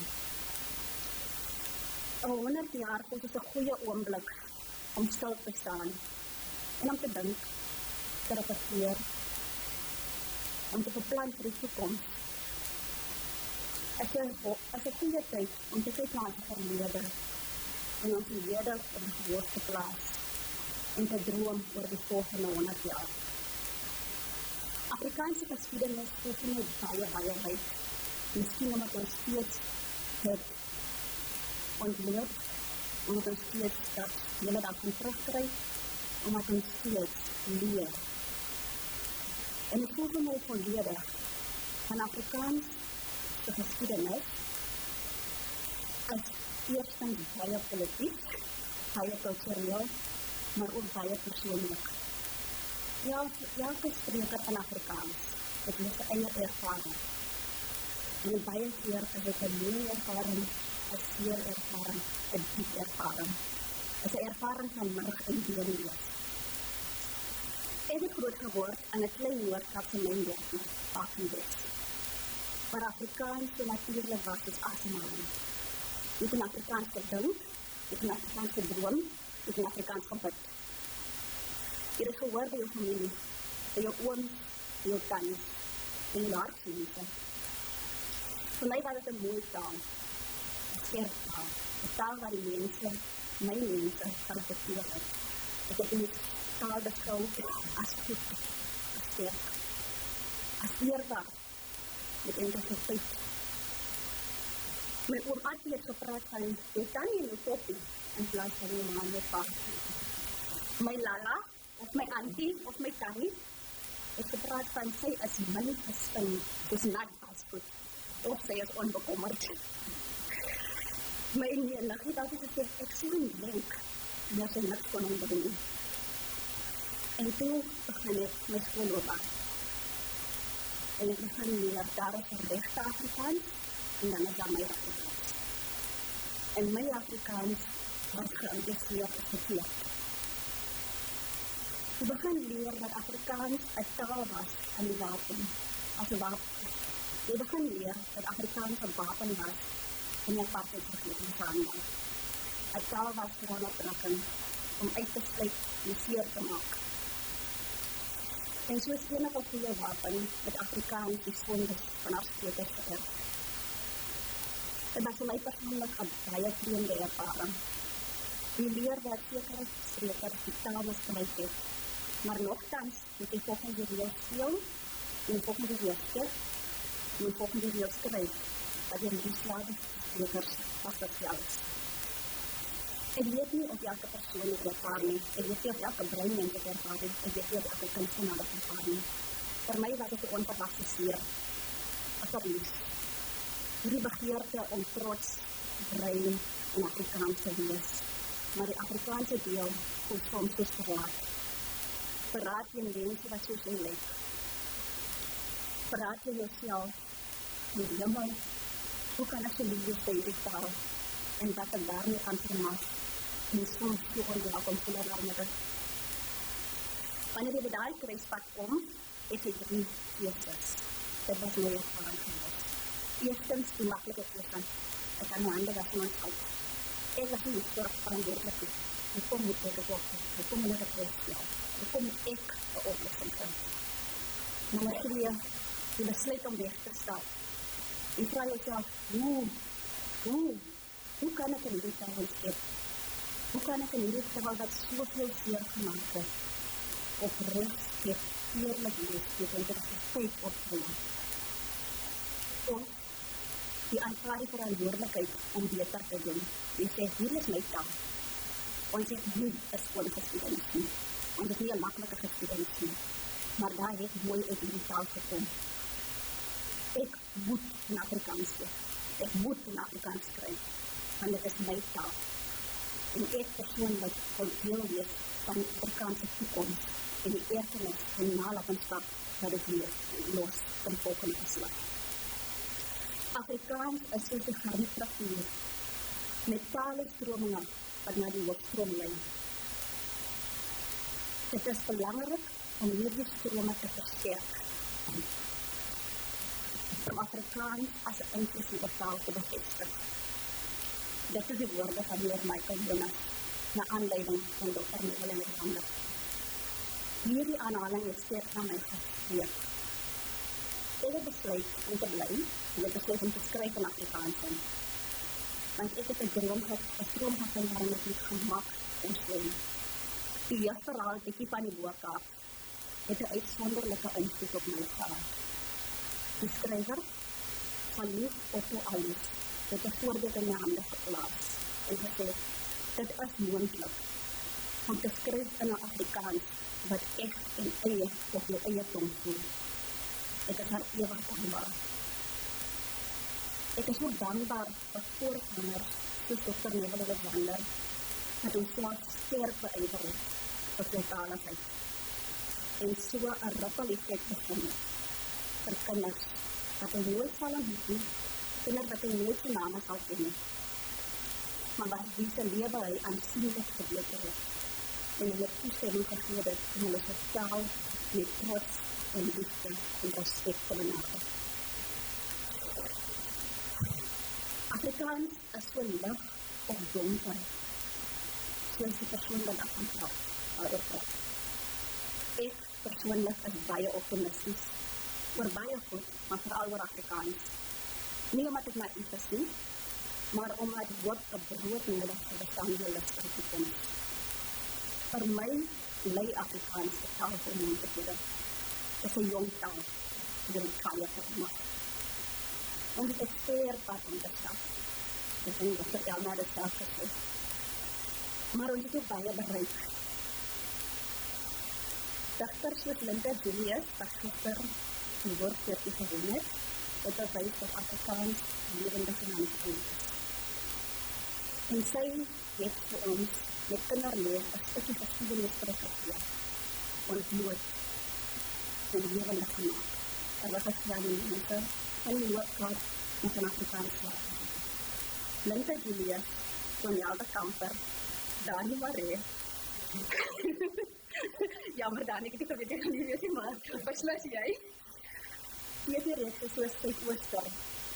100 jaar is 'n goeie oomblik om stil te staan en om te dink dat ek keer om te beplan vir die toekoms. As 'n goeie tyd om te kyk na ons verlede en ons lede op die gehoor te plaas en te droom oor die volgende 100 jaar. Afrikaanse geskiedenis is net baie ryk. Miskien omdat ons steeds het ontleed, omdat ons steeds dat julle daarvan terugkry, omdat ons steeds leer. En ek voel vir my volledig van Afrikaans se geskiedenis as eerstens baie politiek, baie kultureel, maar ook baie persoonlik. Elke spreker van Afrikaans het sy eie ervaring. En baie keer is dit 'n nuwe ervaring, 'n zeer ervaring, 'n diep ervaring. Is 'n ervaring van murg en deurleef. Ek het groot geword in 'n klein noordkap in Limpopo, Bakenberg, waar Afrikaans so natuurlijk was as asemhaling. Jy het in Afrikaans gedink, jy het in Afrikaans gedroom, jy het in Afrikaans gebid. Jy het gehoor by jou familie, by jou oom, by jou tannies, by jou hartsmense. Vir my was dit 'n mooie taal, 'n sterk taal, 'n taal waar die mense, my mense, gerespekteer het. Ek het die taal beskou as goed, as sterk, as eerbaar, met integriteit. My oom Attie het gepraat van, jy kan nie in jou koppie, in plaas van jou man met paard. My Lala, of my auntie, of my tannie, het gepraat van, sy is min gespin, dis nat as goed, of sy is onbekommerd. My nig het altyd gesê, ek sê nie denk, en as sy niks kon onderneem. En toe begin ek my skoolloopbaan. En ek begin leer, daar is 'n regte Afrikaans, en dan is daar my Afrikaans. En my Afrikaans was geïntegreerd as verkeerd. Ek begin leer dat Afrikaans 'n taal was in die wapen, as 'n wapen. Ek begin leer dat Afrikaans 'n wapen was in die apartheidregering. 'n taal was vir onderdrukking, om uit te sluit en seer te maak. En soos enige goeie wapen het Afrikaans die sondes van afsprekers vererf. Dit was vir my persoonlik 'n baie vreemde ervaring. Die leer dat sekere sprekers die taal misbruik het, maar nogtans moet jy volgens die reëls speel, en volgens die reëls skep, en volgens die reëls skryf, dat jy die slawe sprekers vasgestel is. Ek weet nie of elke persoon het ervaar nie, ek weet nie of elke breinmens het ervaar nie, ek weet nie of elke kunstenaar het ervaar nie. Vir my was dit 'n onverwagte seer, asseblief. Hierdie begeerte om trots, brein en Afrikaans te wees, maar die Afrikaanse deel voel soms soos verraad. Verraad teen mense wat soos jy lyk. Verraad teen jouself, en jammer, hoe kan ek so liefde vir hierdie taal, en wat ek daarmee kan vermaak, en soms so onwelkom voel daarmee. Wanneer jy by daai kruispunt kom, het jy 3 keuses. Dit was my ervaring geweest. Eerstens, die maklike keuse. Ek kan my hande weg van ons uit. Ek was nie so verantwoordelik nie. Hoekom moet ek dit opneem? Hoekom moet ek dit opneem? Hoekom moet ek 'n oplossing vind? Nommer 2, die besluit om weg te stap. Jy vra jouself, hoe kan ek in hierdie taal skep? Hoe kan ek in hierdie taal wat soveel seer gemaakt het, oprecht skep, eerlik leef, met integriteit opneem? Of die aanvaar die verantwoordelikheid om beter te doen. Jy sê, hier is my taal. Ons het nie 'n skoon geskiedenis nie. want dit is nie 'n maklike geskiedenis nie, maar daar het mooi uit die taal gekom. Ek moet in Afrikaans wees. Ek moet in Afrikaans skryf, want dit is my taal. En ek persoonlik wil deel wees van die Afrikaanse toekoms en die erfenis en nalatenskap wat ek hier los vir die volgende geslag. Afrikaans is soos 'n garnitratuur met talestromingen wat na die hoofstroom lei. Dit is belangrik om hierdie strome te versterk, om Afrikaans as 'n inklusiewe taal te bevestig. Dit is die woorde van meneer Michael Jonas, na aanleiding van Dr. Neville Alexander. Hierdie aanhaling het sterk na my gesteek. Ek het besluit om te bly, en ek besluit om te skryf in Afrikaans in. Want ek het 'n droom gehad waarin ek met gemak kon swem. Die jeugdverhaal Tikkie van die Boerkaap het 'n uitsonderlike invloed op my gehad. Die skrywer van Lief Otto Alice het 'n voorbeeld in my hande geplaas en gesê, dit is moontlik om te skryf in 'n Afrikaans wat echt en eie op jou eie tong voel. Ek is haar ewig dankbaar. Ek is ook dankbaar vir voorgangers soos Dr. Neville Alexander, wat ons self sterk beywer het vir tweetaligheid. En so 'n ripple effek begin vir kinders wat hy nooit sal ontmoet nie, kinders wat hy nooit se name sal ken nie, maar wat wie se lewe hy aansienlik verbeter het. En hulle toestemming gegee het om hulle taal met trots en liefde en respek te benader. Afrikaans is so lig of donker, soos die persoon wat ek van daaroor praat. Ek persoonlik is baie optimisties oor baie goed, maar veral oor Afrikaans. Nie omdat ek naïef is nie, maar omdat hoop 'n broodnodig vir bestaandelik vir die toekoms. Vir my lei Afrikaans die taal van moontlikhede. Dit is 'n jong taal, die baie vermaak. En dit is zeer pad om te stap. Ek denk dat ek al naar de stap gesê. Maar ons het ook baie bereik. Digters soos Linda Julius, wat gister die woordfeestie gedoen het, het bewys dat Afrikaans lewendig en aanspreek. En sy het vir ons met kinderlees 'n stukkie geskiedenis teruggegee. Ons nood en lewendig gemaak. Was het kleine mense van die Noordkaap met een Afrikaans plaats. Linda Julius, Tonjelde Kamper, Dani Maree. Jammer Dani, ek het nie geweet ek gaan nie weet nie, maar beslis jy. TV reekse soos Suidooster,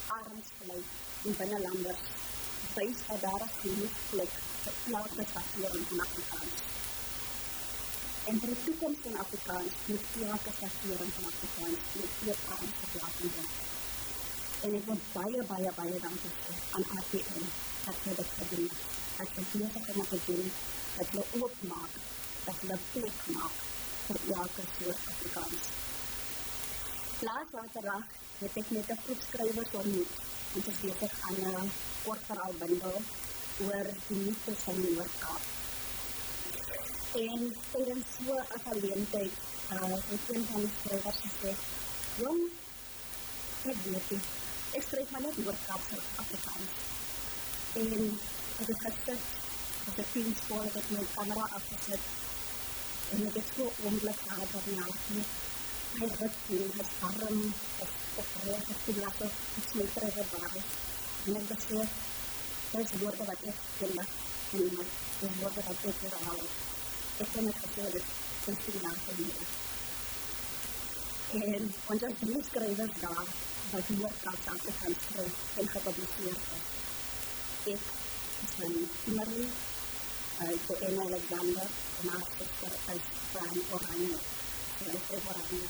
Arendsvlei en Binnelanders wys dat daar 'n unieke plek vir plaaslike satirering van Afrikaans. En vir die toekoms van Afrikaans moet elke satirering van Afrikaans met veel aandacht geplaas word. En ek wil baie dankie sê aan ATN dat hulle dit gedoen het. Dat hulle dit gedoen het, dat hulle oopmaak, dat hulle plek maak vir elke soort Afrikaans. Laat zaterdag het ek met 'n groep skrywers ontmoet. Ons is besig aan 'n kort verhaalbundel oor die nuus van die Noordkaap. En tydens so 'n geleentheid het een van die skrywers gesê, jong, ek weet nie, ek skryf maar net Noordkaapse Afrikaans. En ek het gesit, op die teamspoor, ek het my camera afgesit, en ek het so oomblik gehad daarna, hy rustig, hy arm, of recht, hy laat op my teruggebaar. En ek besef, daar is woorde wat ek kennig van iemand, en woorde wat ek herhaal. Ek kan het gesê, dit is die naam van iemand. En ons as 3 skrywers daar, wat Noordkaapse Afrikaans skryf en gepubliseerd het. Ek is van Kimberley, Joanna Alexander, en haar sister is Fran Oranje. En ek is Oranje,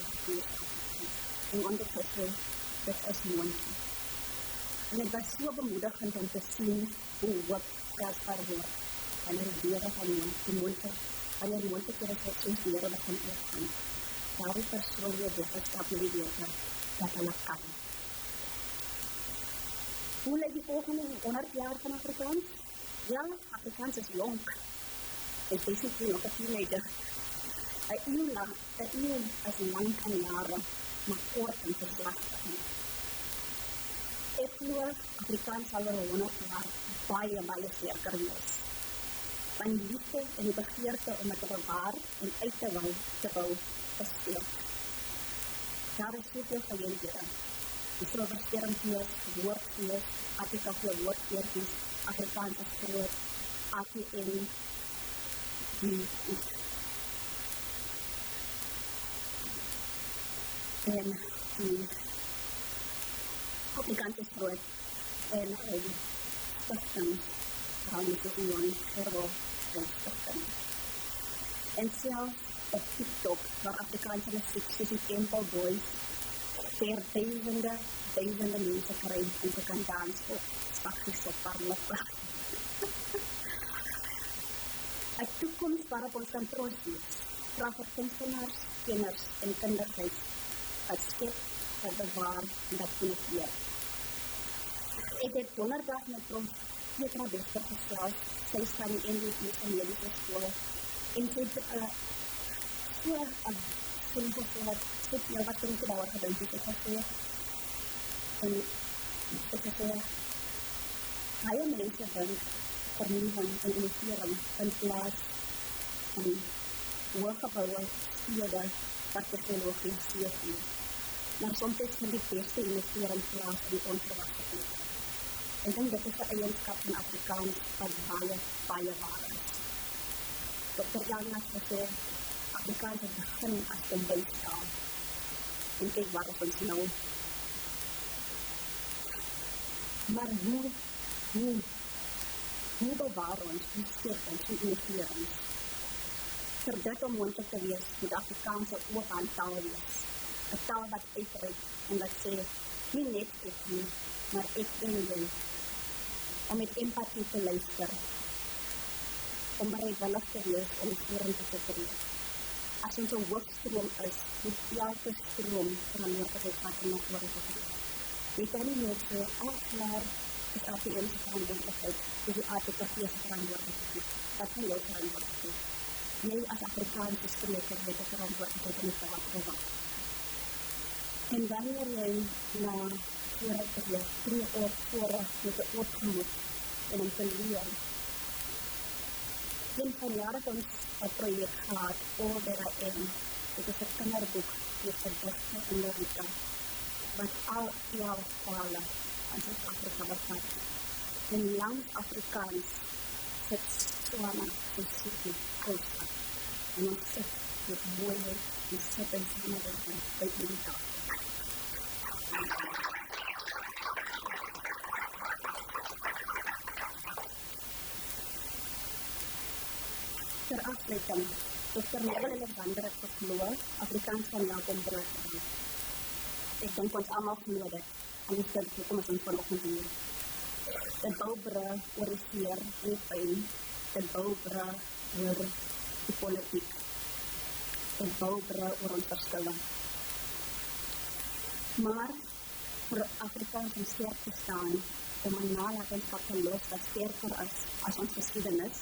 en ondertussen, dit is moontlik. En het was so bemoedigend om te sien hoe hoop kasbaar word, wanneer die dere van die moontlikhede vir ons dere begin oopgaan. Daar die persoon weer wetenskap met die wete, dat hulle kan. Hoe lyk die volgende 100 jaar van Afrikaans? Ja, Afrikaans is jonk. Ek is basically nog 'n teenager. 'n eeu is lang in jare, maar kort in verslagting. Ek glo Afrikaans sal oor 100 jaar baie sterker wees. Want die liefde en die begeerte om het te bewaar en uit te bou is sterk. Daar is soveel geleenthede. Die silversterrenfees, woordfees, Afrikaanse woordfees, Afrikaanse groot, ATN, en die Afrikaanse groot en die stigting, Rauwelijke Union, Gerbo en stigting. En zelfs op TikTok, waar Afrikaanse muziek soos die Temple Boys per duizende mense kry om te kan dans op spakkies op haar lippe. 'n toekoms waarop ons kan trots wees, vra vir kunstenaars, kenners en kindertyd, wat skep, wat bewaar en wat innoveer. Ek het donderdag met Prof. Petra Bester gesels, sy is van die NWP van Medische School, en sy het heel wat toen ek daar gedink het, ek gesê, baie mense dink vernieuwing en innovering in plaas van hooggebouwe stede wat technologiseerd is. Maar soms is die beste innovering plaas in die onverwachte plek. Ek dink dit is 'n eienskap van Afrikaans wat baie waar is. Dr. Jan het gesê, Afrikaans het begin as 'n bytaal. En kyk waar ons nou. Maar hoe bewaar ons, hoe skep ons, hoe innoveer ons? Vir dit om moontlik te wees, moet Afrikaanse oop aan taal wees. 'n Taal wat uitreik en wat sê, nie net ek nie, maar ek en jy. Om met empathie te luister, om bereidwillig te wees om die vorentoe te tree. As ons 'n hoofstroom is, moet elke stroom verantwoordelikheid vat om na vore te tree. Jy kan nie net sê, klaar is ATM se verantwoordelikheid, is die ATKV se verantwoordelikheid. Dat is nie jou verantwoordelikheid. Jy as Afrikaanse spreker het 'n verantwoordelikheid om te wat. En wanneer jy na vore tree op vore met 'n oop gemoed en om te leer. Een van jare het ons 'n projek gehad, All That I Am. Dit is 'n kinderboek met gedigte en lirieke, wat al 11 tale aan Suid-Afrika bevat. In lang Afrikaans sit Swana en Sotho Xhosa. En ons sit met mooie en sit en samewerking by die taal. Ter afsluiting, Dr. Neville Alexander het geglo, Afrikaans van welkom brood. Ek dink ons almal glo dit, en ek sê, hoekom is ons vanoggend hier? Dit bou brug oor die seer en die pyn, dit bou brug oor die politiek, dit bou brug oor ons verskille. Maar vir Afrikaans om sterk te staan, om 'n nalatenskap te los wat sterker is as ons geskiedenis,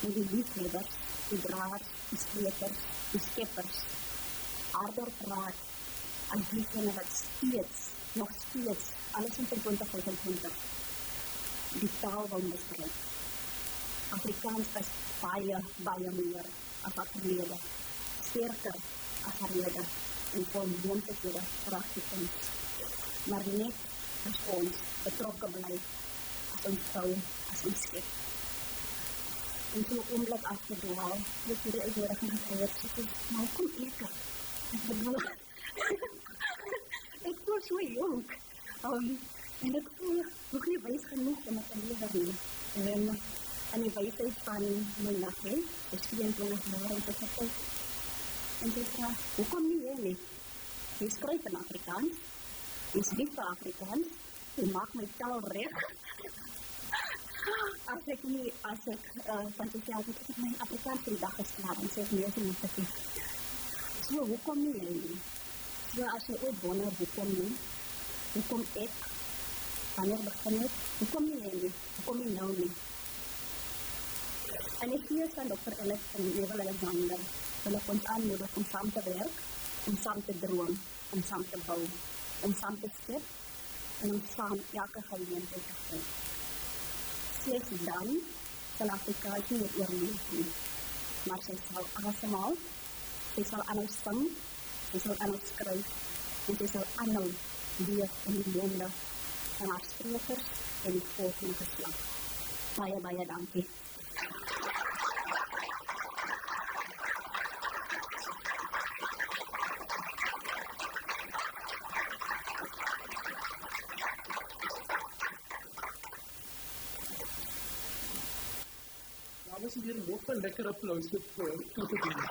moet die liefhebbers, die draers, die sprekers, die skeppers, harder praat aan diegene wat nog steeds, alles in 2020, die taal wil misbruik. Afrikaans is baie meer as wat verlede, sterker as verlede, en vol moontlikhede vir Afrikaans. Maar net as ons betrokke bly, as ons bou, as ons skep. En so 'n oomblik af te dwaal, het hierdie uitnodiging gekry, maar kom ek? Ek voel so jonk, en ek voel nog nie wys genoeg om het te leer nie. En aan die wysheid van my naghel, ek 24 jaar en te en sy vraag, hoekom nie jy nie? Jy skryf in Afrikaans, jy is lief vir Afrikaans, jy maak my taal reg. As ek van sosiaal het, ek my Afrikaans vir die dag geslaap, en sê ek nie te nie. So, hoekom nie jy nie? So, as jy ooit wonder, hoekom nie? Hoekom ek? Wanneer begin het? Hoekom nie jy nie? Hoekom nie nou nie? En ek lees van Dr. Neville Alexander, wil ek ons aanmoedig om saam te werk, om saam te droom, om saam te bou, om saam te skep en om saam elke geleentheid te gee. Slechts dan sal Afrika nie meer oorleef nie, maar sy sal asemhaal, sy sal aanhou sing, sy sal aanhou skryf en sy sal aanhou leef in die lewe van haar sprekers en die volgende geslag. Baie, baie dankie. Dames en heren, nog een lekker applaus voor Katarina.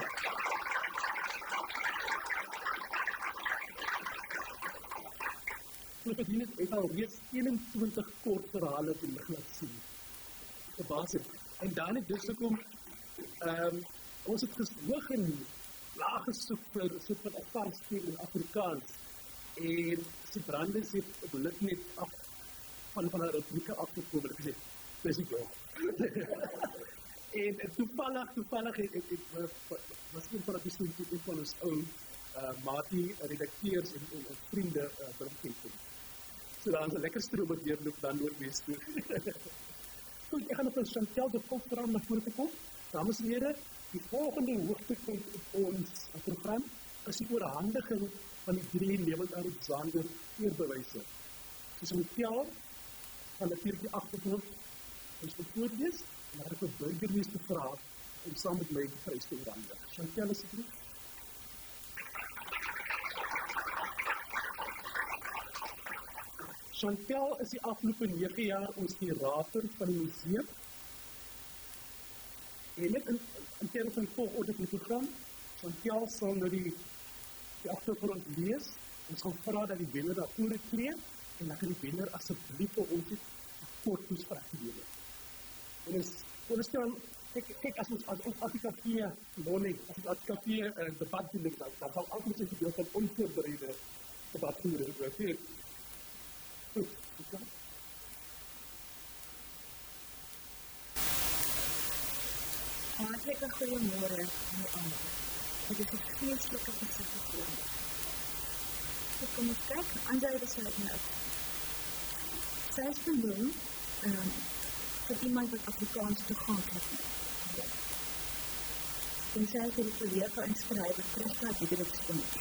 Katarina het al reeds 21 kort verhale te lig laat sien. Verbaasend. En dan het dus gekom, ons het hoog en laag gesoek vir soort van ervaringspeel in Afrikaans. En sy brandes het op lid net af van haar rubrieke afgekomen. Ek gesê, dis ek wel. En toevallig was een van die studenten, een van ons ou maatie, redakteurs en vriende bringketen. So daar is een lekker stroom wat deurloop dan door wees toe. Goed, ek gaan op ons Chantel de Kok verhaal na vore te kom. Dames en heren, die volgende hoogtepunt op ons program is die oorhandiging van die 3 Nederland Alexander eerbewyse. Dus om tel van natuurlijk die achtergrond ons voorlees, en dan heb ik een burgemeester vraag om samen met mij de prijs te oorhandigen. Chantel, is het niet? Chantel is die afgelopen 9 jaar ons curator van die museum. En net in termen van die volgorde van die program, Chantel sal nou die achtergrond lees, ons gaan vragen dat die wenner naar voren tree, en dan kan die wenner asseblief vir ons een kort toespraak gee. En ons onderstel, kijk, als ons ATKV Lonnie, als ons ATKV debat doen, dan sal altijd een gedeelte van onvoorbereide debat voeren. Goed, is dat? Hartelijke goeiemorgen aan allemaal. Het is een geestelijke gezicht. So kom ons kyk, André besluit nou. Sy is genoem vir iemand wat Afrikaans toeganklik is. En sy het die kollega en skrywer Christa Diedericks genoem.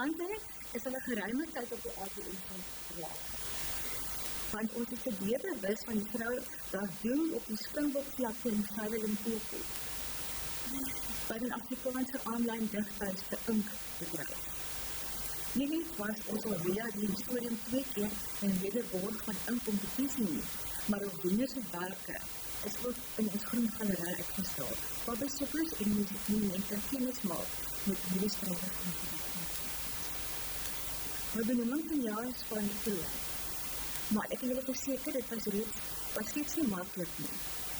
André is al 'n geruime tyd op die ATM van geraak. Want ons is baie bewus van die vrou wat doen op die Springbokvlakte in Limpopo, wat in Afrikaanse aanlyn digthuis ink bedryf. Nie net was ons al via die historium 2 keer in Nederborg van inkcompetisie nie, maar ook Doenerse werke is ook in ons groen galery uitgestal, waar besoekers en monumenten kennis maak met hierdie skrywer van die My benoeming van jaar is van die verloor. Maar ek wil verseker, dit was steeds nie makkelijk nie,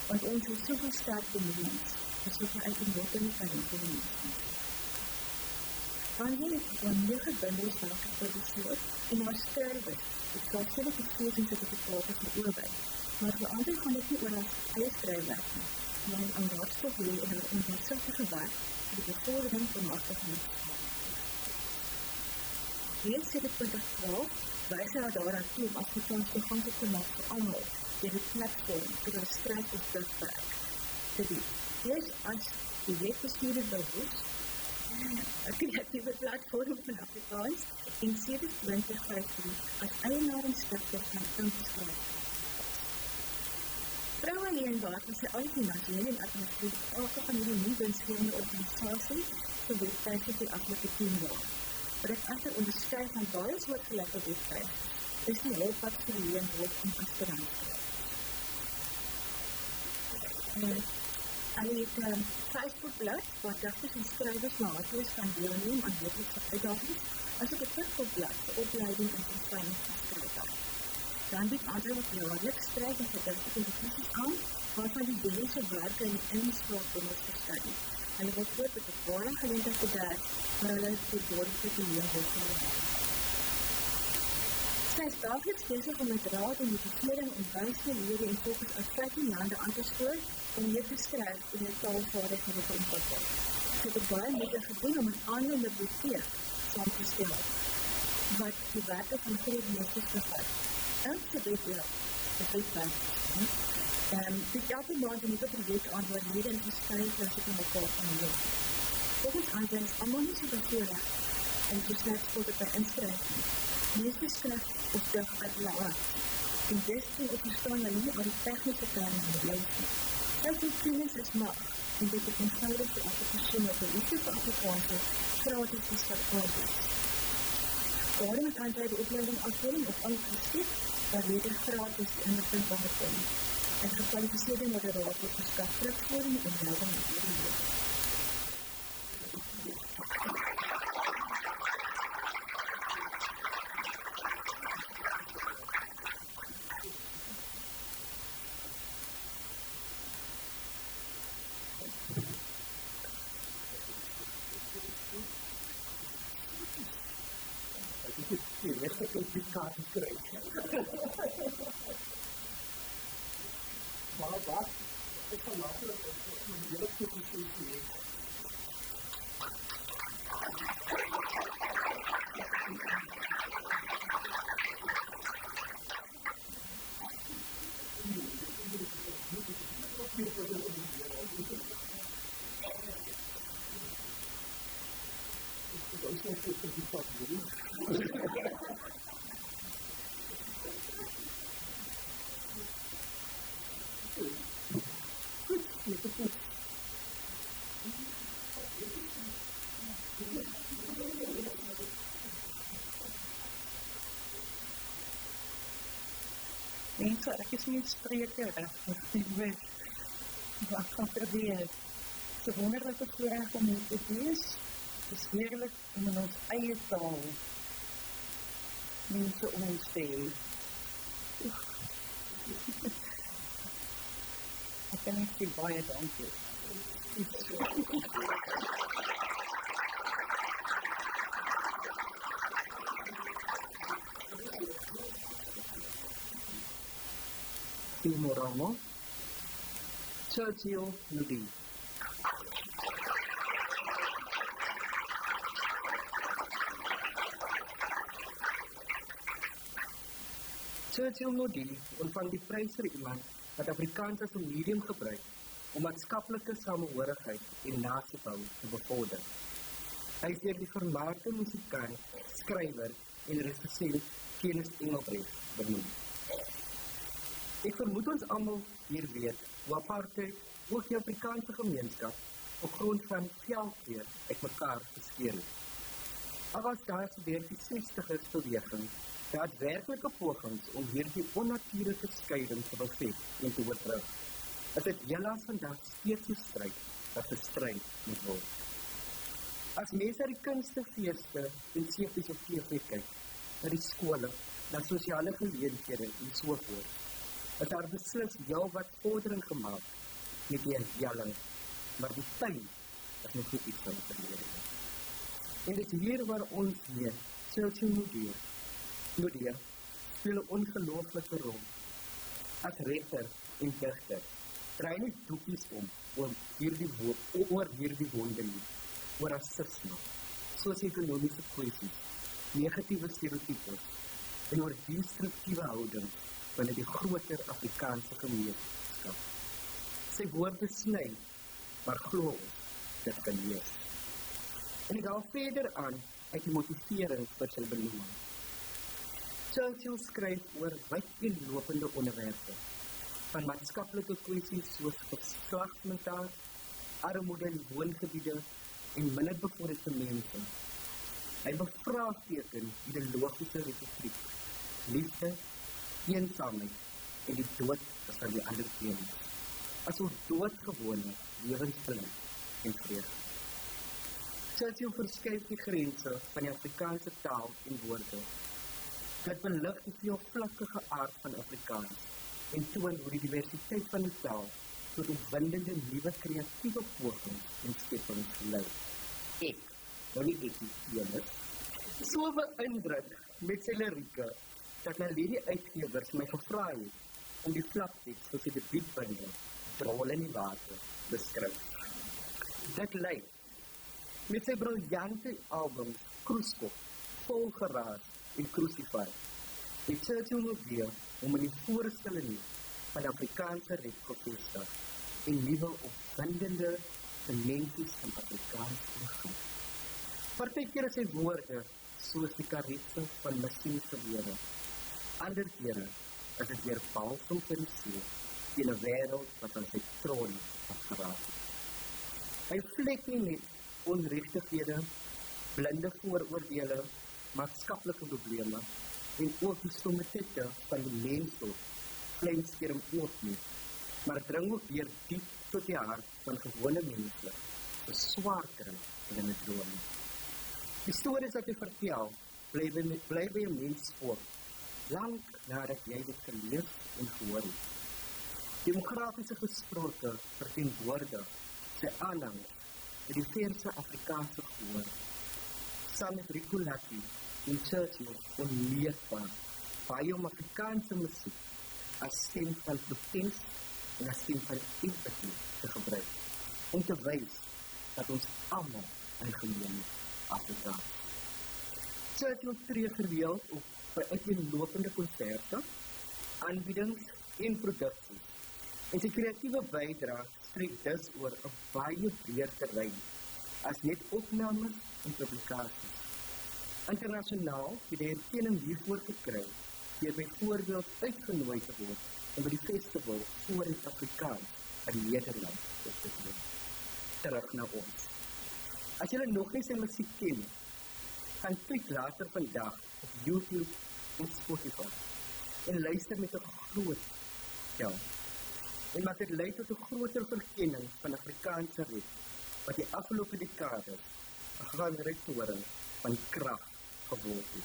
want ons het soveel sterk benoemings, en soveel uit die lot in die talente benoemings. Wanneer het van 9 bundels welke geproduceerd, en haar skrywer, het klaarstellig gekleed en certificate veroorwij, maar voor ander gaan dit nie oor haar eie skrywerk nie, maar een aan raadstof wil en haar onbesiftige werk, vir die bevordering van machtigheid. Reeds sê dit 2012, wys hy daaraan toe om Afrikaans toeganklik te maak vir almal, deur die platform vir die strijd of drukwerk te doen. Eers as projectbestuurder by Hoes, 'n kreatiewe platform van Afrikaans, en 2015 as eienaar en stigter van ingeskryf. Vroue Leenbaard was sy uitfinansiële en administratief van hierdie nie winsgewende organisasie vir webtuis vir die afgelope 10 jaar. Wat ek echter onderskryf van baie soortgelyke webtuis, is die hulp wat verleen word om aspirant te kry. Hulle het Facebookblad, waar digters en skrywers na hartelis kan deelneem aan weeklikse uitdagings, as ook 'n Tiktok-blad vir opleiding en verfyning van skryfwerk. Dan bied ander wat jaarliks skryf en gedigte kompetisies aan, waarvan die Doenerse werke in inspraakbundels verskyn. Hulle word voort met 'n ware geleentheid te werk, maar hulle het die woorde te leen word van die werk. Sy Sy is daagliks besig om met raad en motivering om duisende lede en volkens uit 15 lande aan te spoor om meer te skryf en hulle taalvaardighede te ontwikkel. Sy het baie moeite gedoen om 'n aanlyn biblioteek saam te stel wat die werke van groot meesters bevat. Elke webblad, dit elke maand 'n nuwe projek aan waar lede in verskeie klasse van mekaar kan leer. Volgens André is almal nie so bevoorreg en so slegs tot by inskryfing. Meeste skryf op dig uit hulle aard. En desdien verstaan hulle nie al die tegniese terme in die lees nie. Kennis is mag, en dit is eenvoudig vir elke persoon wat 'n liefde vir Afrikaans het, gratis beskikbaar is. Daarom het André die opleiding afdeling op aangeskep, waar lede gratis inligting kan bekom. En gekwalifiseerde moderator verskaf terugvoering en leiding met hierdie leer. Die regte kaart kry. Maar wat? Ek kan later een hele toekomstige hê. Mense, ek is nie 'n spreker, ek gaan probeer. Het is 'n wonderlike voorreg om hier te wees. Het is heerlik om in ons eie taal mense om ons te hê. Ek kan net sê baie dankie. Goeiemôre almal. Churchill Nudie. Churchill Nudie ontvang die prys vir iemand wat Afrikaans as 'n medium gebruik om maatskaplike samehorigheid en nasiebou te bevorder. Hy is deur die vermaarde musikant, skrywer en regisseur Kenneth Engelbrecht benoem. Ek vermoed ons almal hier weet hoe apartheid ook die Afrikaanse gemeenskap op grond van veldheer uitmekaar geskeur het. Al was daar sedert die 60's beweging daadwerklike pogings om hierdie onnatuurlike skeiding te beveg en te oorbrug, is dit helaas vandag steeds 'n stryd wat gestry moet word. As mense na die kunstefeeste en seepies op TV kyk, na die skole, na sosiale geleenthede en so voort, is daar beslis wat vordering gemaak met die herjalling, maar die pyn is nog nie iets van die verlede. En dit is hier waar ons weer, Churchill Nudie speel 'n ongelooflike rol. As regter en digter, draai nie doekies om oor hierdie wonde nie, oor rasisme, sosio-ekonomiese kwessies, negatiewe stereotypes en oor destruktiewe houding binne die groter Afrikaanse gemeenskap. Sy woorde sny, maar glo ons, dit kan lees. En ek hou verder aan uit die motivering vir sy benoeming. Churchill skryf oor wydeenlopende onderwerpe, van maatskaplike kwessies soos geslagsmisdaad, armoede in woongebiede en minderbevorderde mense. Hy bevraagteken ideologiese republiek, liefde, eensaamheid en die dood is van die ander een. Asof doodgewone lewensvlug en vrede. Churchill verskuif die grense van die Afrikaanse taal en woorde. Dit belig die veelvlakkige aard van Afrikaans en toon hoe die diversiteit van die taal tot opwindende nuwe kreatiewe pogings en skepings lei. Ek, nou nie ek nie, so beïndruk met sy lirieke dat my uitgewers my gevra het om die flapteks vir sy debuutbundel Drol in die Water beskryf. Dit lyk met sy briljante albums Kroeskop, Vol Geraas en Crucified, het Churchill weer om in die voorste linie van Afrikaanse rap gevestig en nuwe opwindende dimensies van Afrikaans ingaan. Partykeer is sy woorde soos die karetse van masiengewere. Ander kere is dit weer balsem vir die see in 'n wêreld wat aan sy troon afgeraak het. Hy vlek nie net onregtighede, blinde vooroordele, maatskaplike probleme en ook die stommiteite van die mensdom kleinskerm oog nie, maar dring ook weer diep tot die hart van gewone mense, 'n swaar kry in 'n droom. Die stories wat hy vertel, bly by 'n mens voor, lank nadat jy dit gelees en gehoor het. Demografiese gesproke verteenwoordig sy aanhang met die verse Afrikaanse gehoor. Saam met Rico Latti en Churchill onleefbaar, baie om Afrikaanse musiek as stem van protest en as stem van empathy te gebruik, om te wys dat ons almal in gemeen Afrikaans. Churchill tree gereeld op by uiteenlopende konserte, aanbiedings en produksies, en sy kreatiewe bydrae strek dus oor 'n baie breër terrein as net opnames en publikasies. Internasionaal het hy erkenning hiervoor gekry deur byvoorbeeld uitgenooi te word om by die festival voor in Afrikaans in Nederland op te tree. Terug na ons. As julle nog nie sy musiek ken, gaan kyk later vandag op YouTube en Spotify en luister met 'n groot skel. En maak dit lei tot 'n groter verkenning van Afrikaanse rap, wat die afgelope dekades 'n grondregtoring van krag geword het.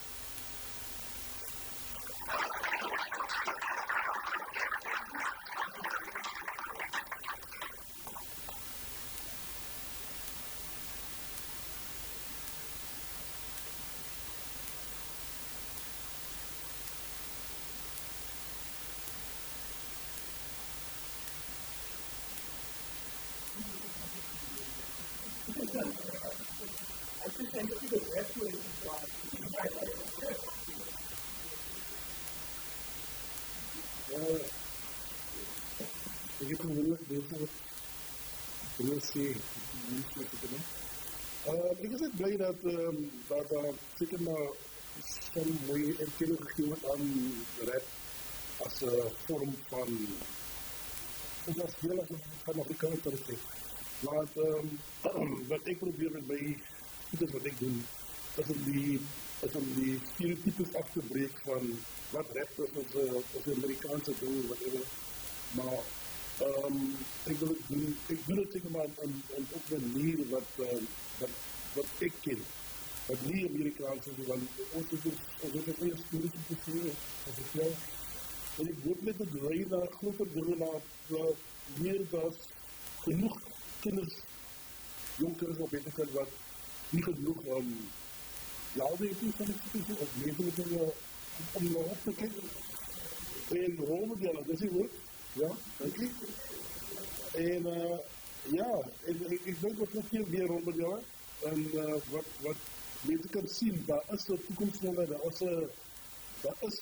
Ik heb een heel bezig wil sê, ek is net bly dat seker maar some mooie erkenning gegee word aan rap as 'n vorm van as deel van Afrikaans te sê. Want wat ek probeer met my goeders wat ek doen, is om die stereotypes af te breek van wat rap is as 'n Amerikaanse ding, whatever. Maar ik wil het zeker maar op een manier wat ik ken. Wat niet Amerikaans is, want ons is een eerste studie te zien. En ik word met het rijden naar groter dingen, naar meer dan genoeg kinders, jongkinders op internet, wat niet genoeg louder is van het studie, of meer om naar op te kijken. En rolmodellen, dat is het woord. Ja, dank je. En ik denk dat nog veel meer rolmodellen. En wat mensen kunnen zien, daar is een toekomst van mij, daar is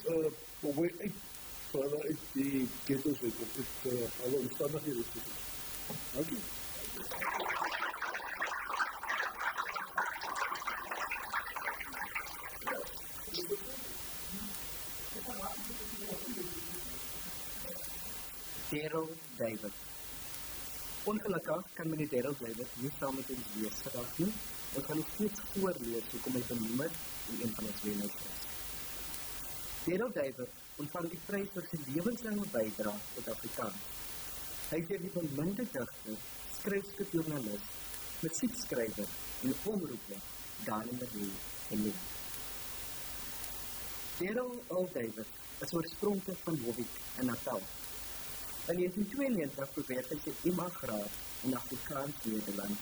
voor mij uit die ghetto's, uit alle omstandigheden. Dank je. Daryl David. Ongelukkig kan meneer Daryl David nie saam met ons wees vandag nie. Ons gaan nog steeds voorlees hoekom hy benoem in een van ons wenners is. Daryl David ontvang die prys vir sy lewenslange bydrae tot Afrikaans. Hy is die beminde digter, skryfskrifjoernalis, musiekskrywer en omroeper daar in die Leeuw. Daryl David is oorspronklik van Wobbeek in Natal. In 1992 beweer hy sy MA-graad in Afrikaans Nederland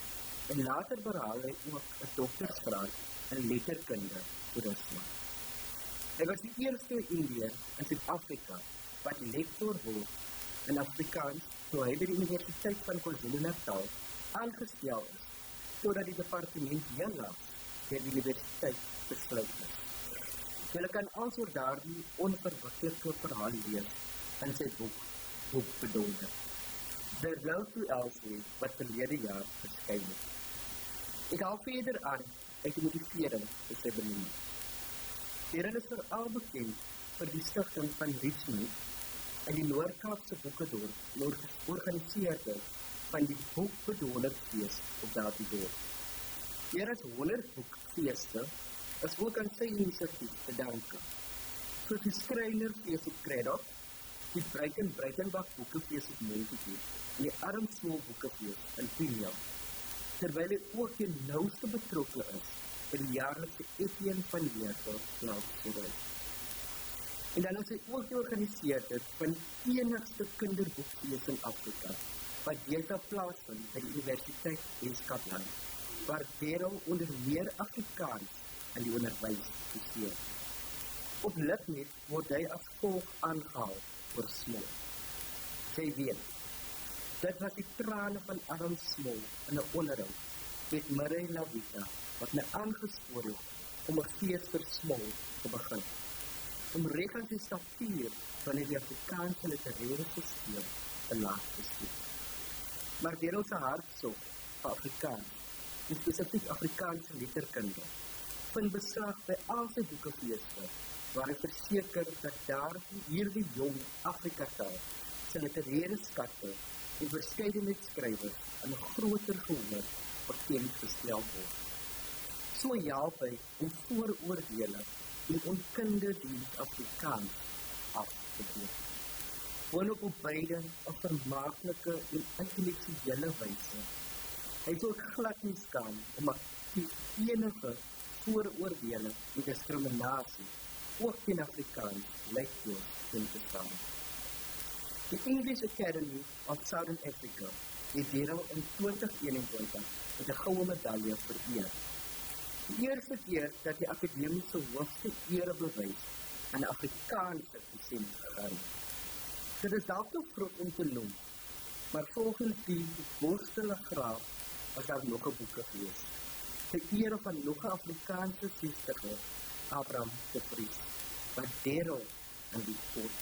en later behaal hy ook 'n doktorsgraad in letterkunde toerisme. Hy was die eerste Indiër in Suid-Afrika wat lektor word in Afrikaans toe hy by die Universiteit van KwaZulu-Natal aangestel is, totdat die departement helaas deur die universiteit besluit is. Julle kan alsoor daardie onverwikkelike verhaal lees in sy boek Bedonder. The Road to Elsewhere, wat verlede jaar verskyn het. Ek haal verder aan uit die motivering vir sy benoeming. Hierin is veral bekend vir die stigting van Richmond in die Noord-Kaapse Boekedorp georganiseerde van die Boekbedonderfees op daardie dorp. Meer as 100 boekfeeste is ook aan sy inisiatief te danke. Soos die Skrynerfees op Kredok, die Breitenbach Boekefees op Montetjie en die Armsmol Boekefees in Pienaar, terwyl hy ook die nouste betrokke is by die jaarlikse Etienne van Heertel Klaasgeruid. En dan is hy ook georganiseerd van die enigste kinderboekfees in Afrika, wat deeltyd plaasvind by die Universiteit Weskaapland, waar Daryl onder meer Afrikaans in die onderwys gestudeer. Op Litnet word hy as volg aangehaal voor Smol. Sy weet, dit was die trane van Adam Smol in 'n onderhoud met Murray Lavita, wat my aangespoor het om 'n fees vir Smol te begin. Om reg aan sy statuur van die Afrikaanse literaire systeem te laat bestuur. Maar Daryl se hartsoek vir Afrikaans, en spesifiek Afrikaanse letterkunde, vind beslag by al sy boekefeeste, waar hy verseker dat hierdie jong Afrika-taal sy literaire skatte en verskeidenheid skrywers in 'n groter gehoor bekendgestel word. So help hy om vooroordele en onkunde diens Afrikaans af te breek. Woon op beide 'n vermaaklike en intellektuele wyse. Hy is ook glad nie skaam om die enige vooroordele en diskriminasie ook in Afrikaans lektoor te staan. Die English Academy of Southern Africa het Daryl in 2021 met 'n goue medalje vereer. Die eerste keer dat die akademiese hoogste erebewys aan 'n Afrikaanse dosent gegaan. Dit is dalk te vroeg om te noem, maar volgens die voorstelle graaf was daar nog 'n boekefees. Ter ere van nog 'n Afrikaanse vestiger, Abraham de Vries, wat Daryl in die poort.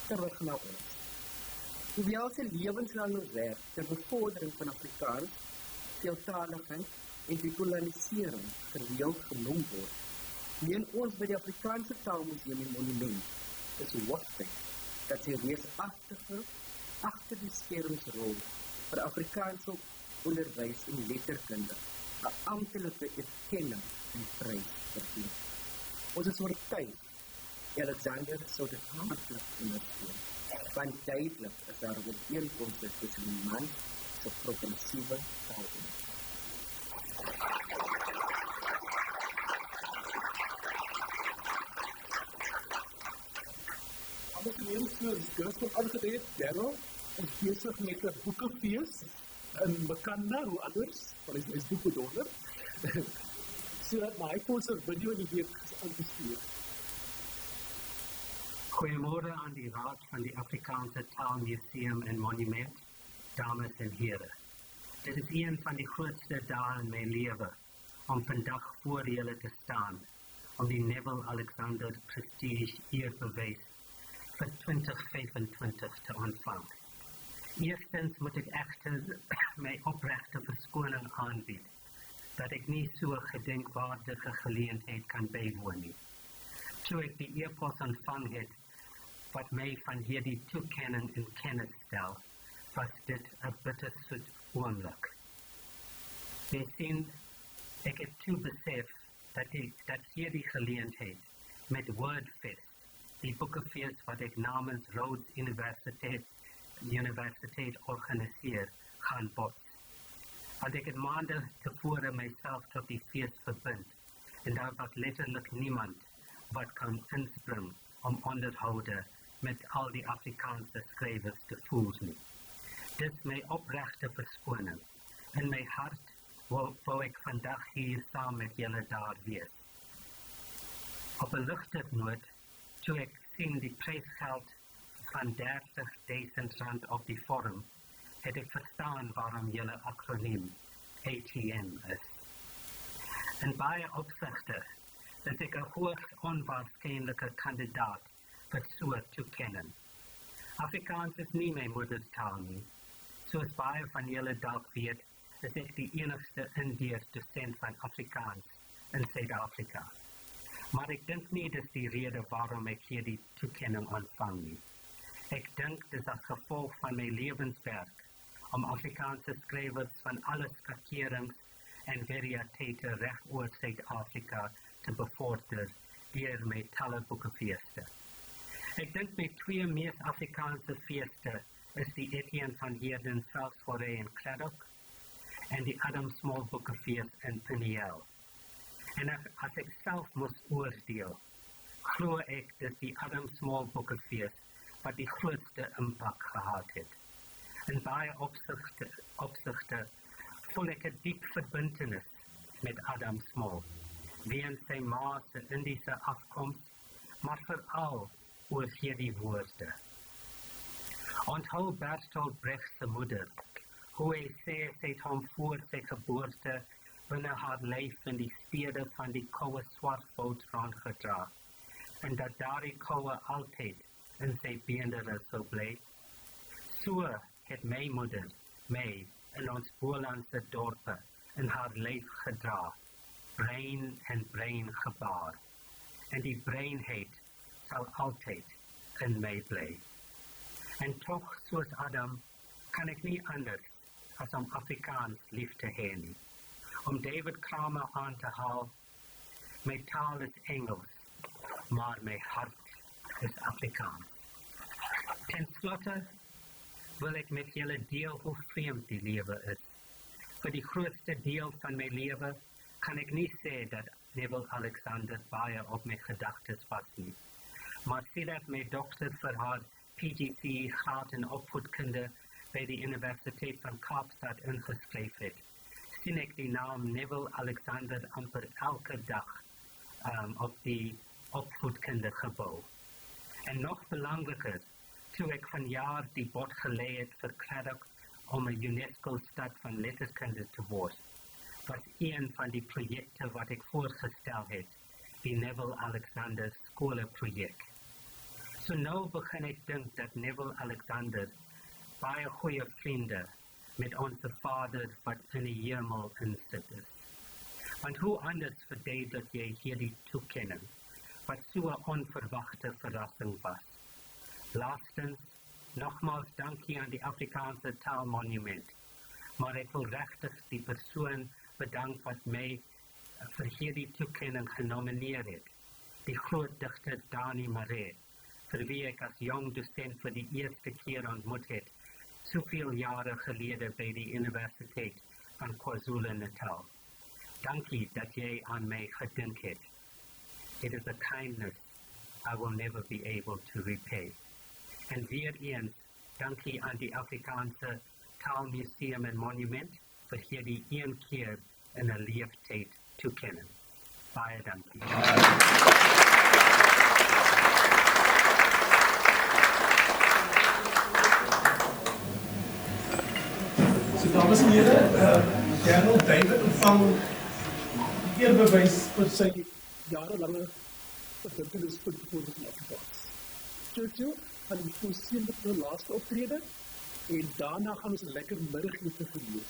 Terug na ons. Hoewel sy lewenslange werk ter bevordering van Afrikaans, veeltaligheid en dekolonisering gereeld genoem word, meen ons by die Afrikaanse Taalmuseum en Monument is hoogtyd dat sy reusagtige agter die skermsrol vir Afrikaanse onderwys en letterkunde 'n amptelike erkenning en prys verdien. Ons is oortuig Alexander sou dit hartlik ondersteun, want duidelik is daar 'n ooreenkoms tussen die man se progressiewe taalkunde. Alles soos Gustav aangegeet, Daryl is besig met 'n boekefees in Makanda, hoe anders, want hy is boekbedonder. So my het ons 'n video in die week aangestuur. Goeiemôre aan die raad van die Afrikaanse Taalmuseum en Monument, dames en here. Dit is een van die grootste dae in my lewe om vandag voor julle te staan, om die Neville Alexander Prestige Eerbewys vir 2025 te ontvang. Eerstens moet ek egter my opregte verskoning aanbied, dat ek nie so 'n gedenkwaardige geleentheid kan bywoon nie. Toe ek die e-pos ontvang het, wat my van hierdie toekenning in kennis stel, was dit 'n bittersoet oomblik. Jy sien, ek het toe besef dat hierdie geleentheid met Wordfest, die boekefees wat ek namens Rhodes Universiteit organiseer, gaan bots. Want ek het maande tevore myself tot die fees verbind, en daar was letterlik niemand wat kan inspring om onderhoude met al die Afrikaanse skrywers te voel nie. Dis my opregte verskoning. In my hart wou ek vandag hier saam met julle daar wees. Op 'n ligter noot, toe ek sien die prysgeld van R30.000 op die vorm, het ek verstaan waarom julle akroniem ATM is. In baie opsigte is ek 'n hoogs onwaarskynlike kandidaat vir so 'n toekenning. Afrikaans is nie my moedertaal nie. Soos baie van julle dalk weet, is ek die enigste Indiër dosent van Afrikaans in Suid-Afrika. Maar ek dink nie dis die rede waarom ek hierdie toekenning ontvang nie. Ek dink dis as gevolg van my lewenswerk om Afrikaanse skrywers van alle skakerings en variëteite reg oor Suid-Afrika te bevorder deur my talle boekefeeste. Ek dink my twee mees Afrikaanse feeste is die Etienne van Heerden Veldsoirée in Craddock en die Adam Small boekefeest in Peniel. En as ek self moes oordeel, glo ek dis die Adam Small boekefeest wat die grootste impak gehad het. In baie opsigte voel ek 'n diep verbintenis met Adam Small, weens sy ma se Indiese afkoms, maar veral oor hierdie woorde. Onthou Bertolt Brecht se moeder, hoe hy sê sy het hom voor sy geboorte binne haar lyf in die stede van die koue swartboot rondgedra, en dat daardie koue altyd in sy beenderre sou bly. So het my moeder my in ons Bolandse dorpe in haar lyf gedra, brein en brein gebaar, en die breinheid sal altyd in my bly. En toch, soos Adam, kan ek nie anders as om Afrikaans lief te hê nie. Om David Kramer aan te haal, my taal is Engels, maar my hart is Afrikaans. Ten slotte wil ek met julle deel hoe vreemd die lewe is. Vir die grootste deel van my lewe kan ek nie sê dat Neville Alexander baie op my gedagtes was nie. Maar sedert my dokter vir haar PGC graad in opvoedkunde by die Universiteit van Kaapstad ingeskryf het, sien ek die naam Neville Alexander amper elke dag op die opvoedkunde gebou. En nog belangriker, toe ek vanjaar die bod gelê het vir Craddock om 'n UNESCO-stad van letterkunde te word, was een van die projekte wat ek voorgestel het, die Neville Alexander skoleprojek. So nou begin ek dink dat Neville Alexander baie goeie vriende met onze Vader wat in die hemel insit is. Want hoe anders verduidelik jy hierdie toekenning, wat so 'n onverwagte verrassing was. Laastens, nogmaals dankie aan die Afrikaanse Taalmonument, maar ek wil regtig die persoon bedank wat my vir hierdie toekenning genomineer het, die groot digter Dani Maree, vir wie ek as jong dosent vir die eerste keer ontmoet het, soveel jare gelede by die Universiteit van KwaZulu-Natal. Dankie dat jy aan my gedink het. It is a kindness I will never be able to repay. En weer eens, dankie aan die Afrikaanse Taalmuseum en Monument vir hierdie een keer in 'n leeftyd toekenning. Baie dankie. So dames en heren, Colonel David ontvang eerbewys vir sy jarenlange verbintenis-punt voor die Afrikaans. Churchill gaan die voorsien met die laaste optrede en daarna gaan ons 'n lekker middagete geniet.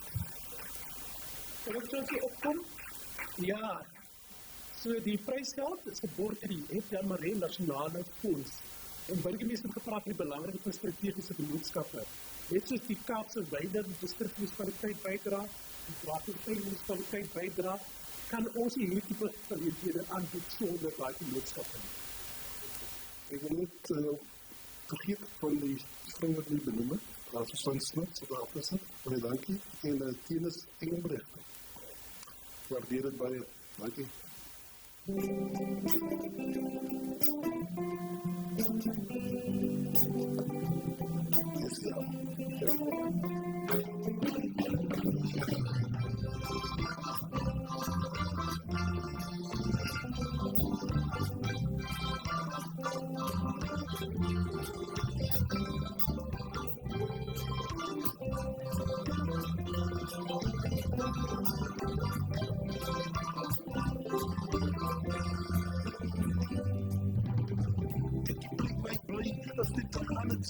Terwyl Churchill opkom, ja, so die prysgeld is geborg deur die F.J. Maree Nasionale Fonds en burgemeester het gepraat oor die belangrike strategiese vennootskappe. Net soos die Kaapse Wyder distrikmunisipaliteit bydra, die Drakensberg munisipaliteit bydra, kan ons hierdie tipe geleenthede aanbied sonder daai vennootskappe. Ek wil net vergeet van die spring wat nie benoem het, Raadverstand Smit, Suid-Afrika, baie dankie, en Tinus Engelbrecht. Waardeer dit baie, dankie. Yes, ja.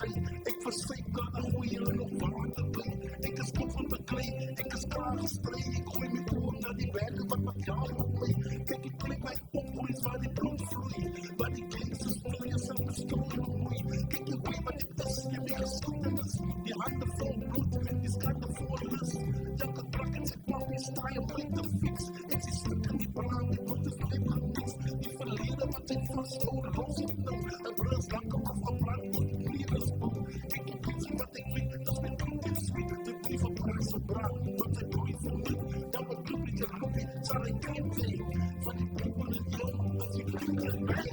sy. Ek versyk daar na goeie en op water bly. Ek is kop van beklei, ek is klaar gestry. Ek gooi my oor na die berge wat jaar met my. Kyk, ek klik my opgroeis waar die bloed vloei. Waar die kleinste vloei is en bestrooi op mooi. Kyk, jy weet wat dit is, jy weet geskiedenis. Die hande vol bloed, die skande vol lus. Elke plak en sy plak, die staai op uit te fix. Ek sê sluk in die brand, die bloed is vleep geniks. Die verlede wat sy vasthou, los het nou. Het brus lakker afgebrand, tot die leven is boom. Kyk, ek weet wat ek weet, dat is my bloed en sweet. Die brief op brand so braak, tot sy bloei vermoed. Dat wat bloed met jy roepie, sal hy kijk weeg. Van die bloed van het jou, dat jy bloed en mij.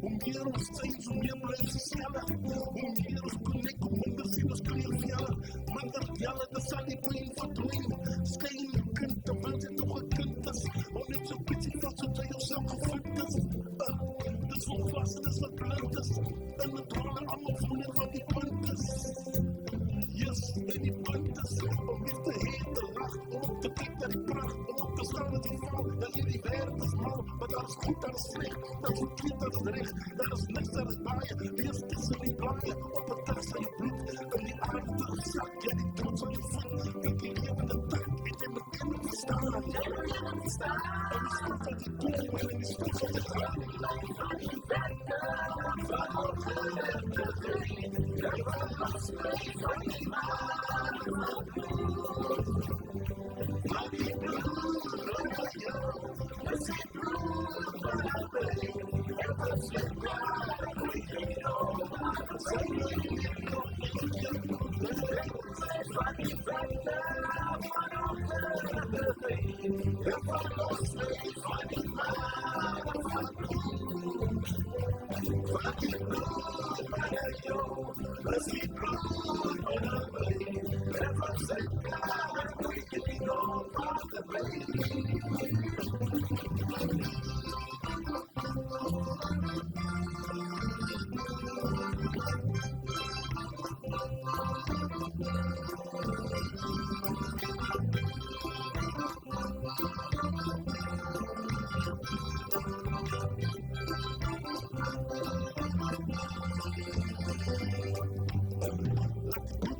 Hoe meer ons steeds, hoe meer blijf ze sneller. Hoe meer ons connect, hoe minder zien ons kleurvellen. Minder jellen, dan zal die pijn verdwijnen. Schijn je kind, terwijl je toch een kind is. Om niet zo pittig vast, zodat je jezelf gevoeld is. Dus volwassen is wat blind is. En we dwalen allemaal voelen wat die punt is. Yes, en die punt is. Om niet te heen te lachen, om op te kijken naar die pracht. Om op te staan met die val, dat jullie wereld is mal. Maar daar is goed, daar is slecht, daar is verkeerd, daar is recht. Daar is niks, daar is baaien. Wees tussen die blaaien, op het dag van je bloed. En die aarde terugzak, ja die trots van je voet. Ik die levende tak, ik heb mijn kinderen verstaan. En die stoel van die boom, en die stoel van de graan.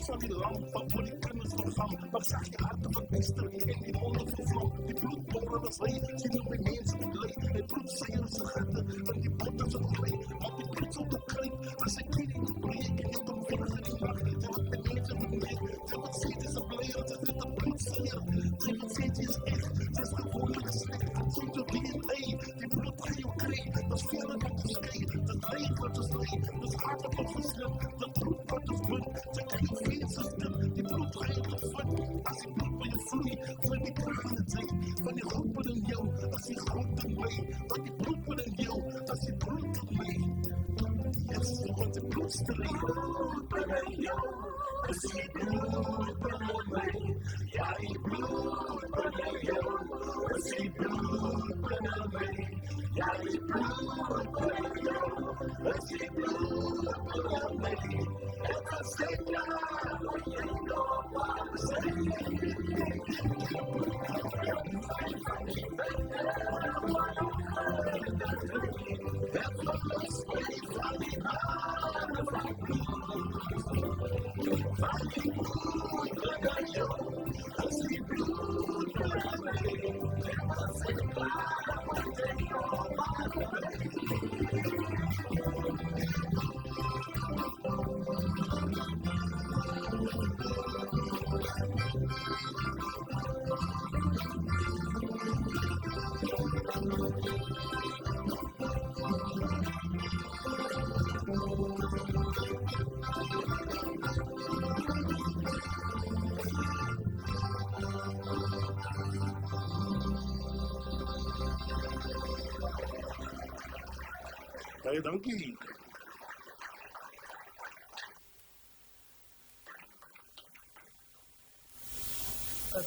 Van die lampen, voor die kinders vervang. Maar zag je harten van Esther en die monden van vlam. Die bloedboren als wij, zien hoe mijn mensen blij. Het bloed zeer zijn gaten en die botten zijn glij. Maar die bloed zal ook krijgen, als ik niet in de breek en je komt weg in die nacht. Ze wordt mijn mensen verleid, ze wordt zet is een blijer, ze zit een bloed zeer. Ze wordt zet is echt, ze is gewoonlijk slecht. Zonder DNA, die bloed ga je krijgen. Dat is veel en wat is kei, dat leed wat is leed. Dat is hard wat is geslipt, dat bloed wat is bloed. Ze kan je system, die bloed ga je gevat. Als die bloed bij je vloeit, van die kracht in het zijn. Van die groepen in jou, als die groep in mij. Van die bloed in jou, als die bloed in mij. Yes, want die bloedstelling. Bloed in jou, als die bloed in mij. Ja, die bloed in jou, als die bloed in mij. Ja, die bloed in jou, als die bloed in mij. Het was geen klaar, maar je nog wat zijn. Het was niet van die maanden van bloed. Van die bloed naar jou, als die bloed naar mij. Het was geen klaar, maar je nog wat zijn. Baie dankie.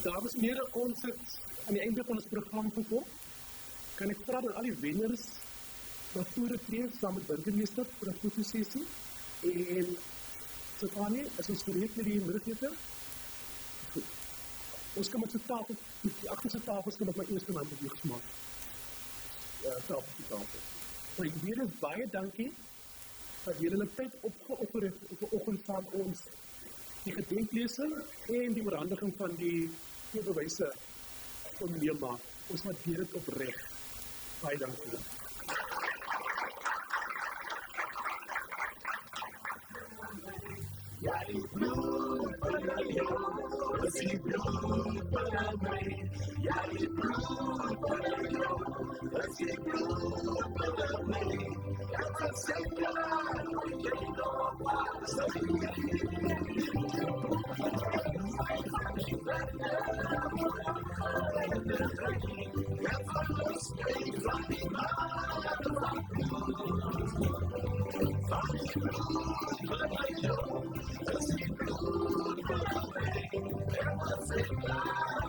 Dames en heren, ons het aan die einde van ons program gekom. Kan ek vra dat al die wenners na vore tree saam met burgemeester vir 'n fotosessie? En Stefanie, is ons gereed met die middagete? Goed. Ons kan met die tafel, die agterste tafels kan op my eerste naam beweeg gemaak. Tafel die tafel. Maar ek weer baie dankie dat julle hulle tyd opgeoffer het op 'n oggend van ons die gedenklesing en die oorhandiging van die twee bewyse kon meemaak. Ons waardeer dit opreg. Baie dankie. Let's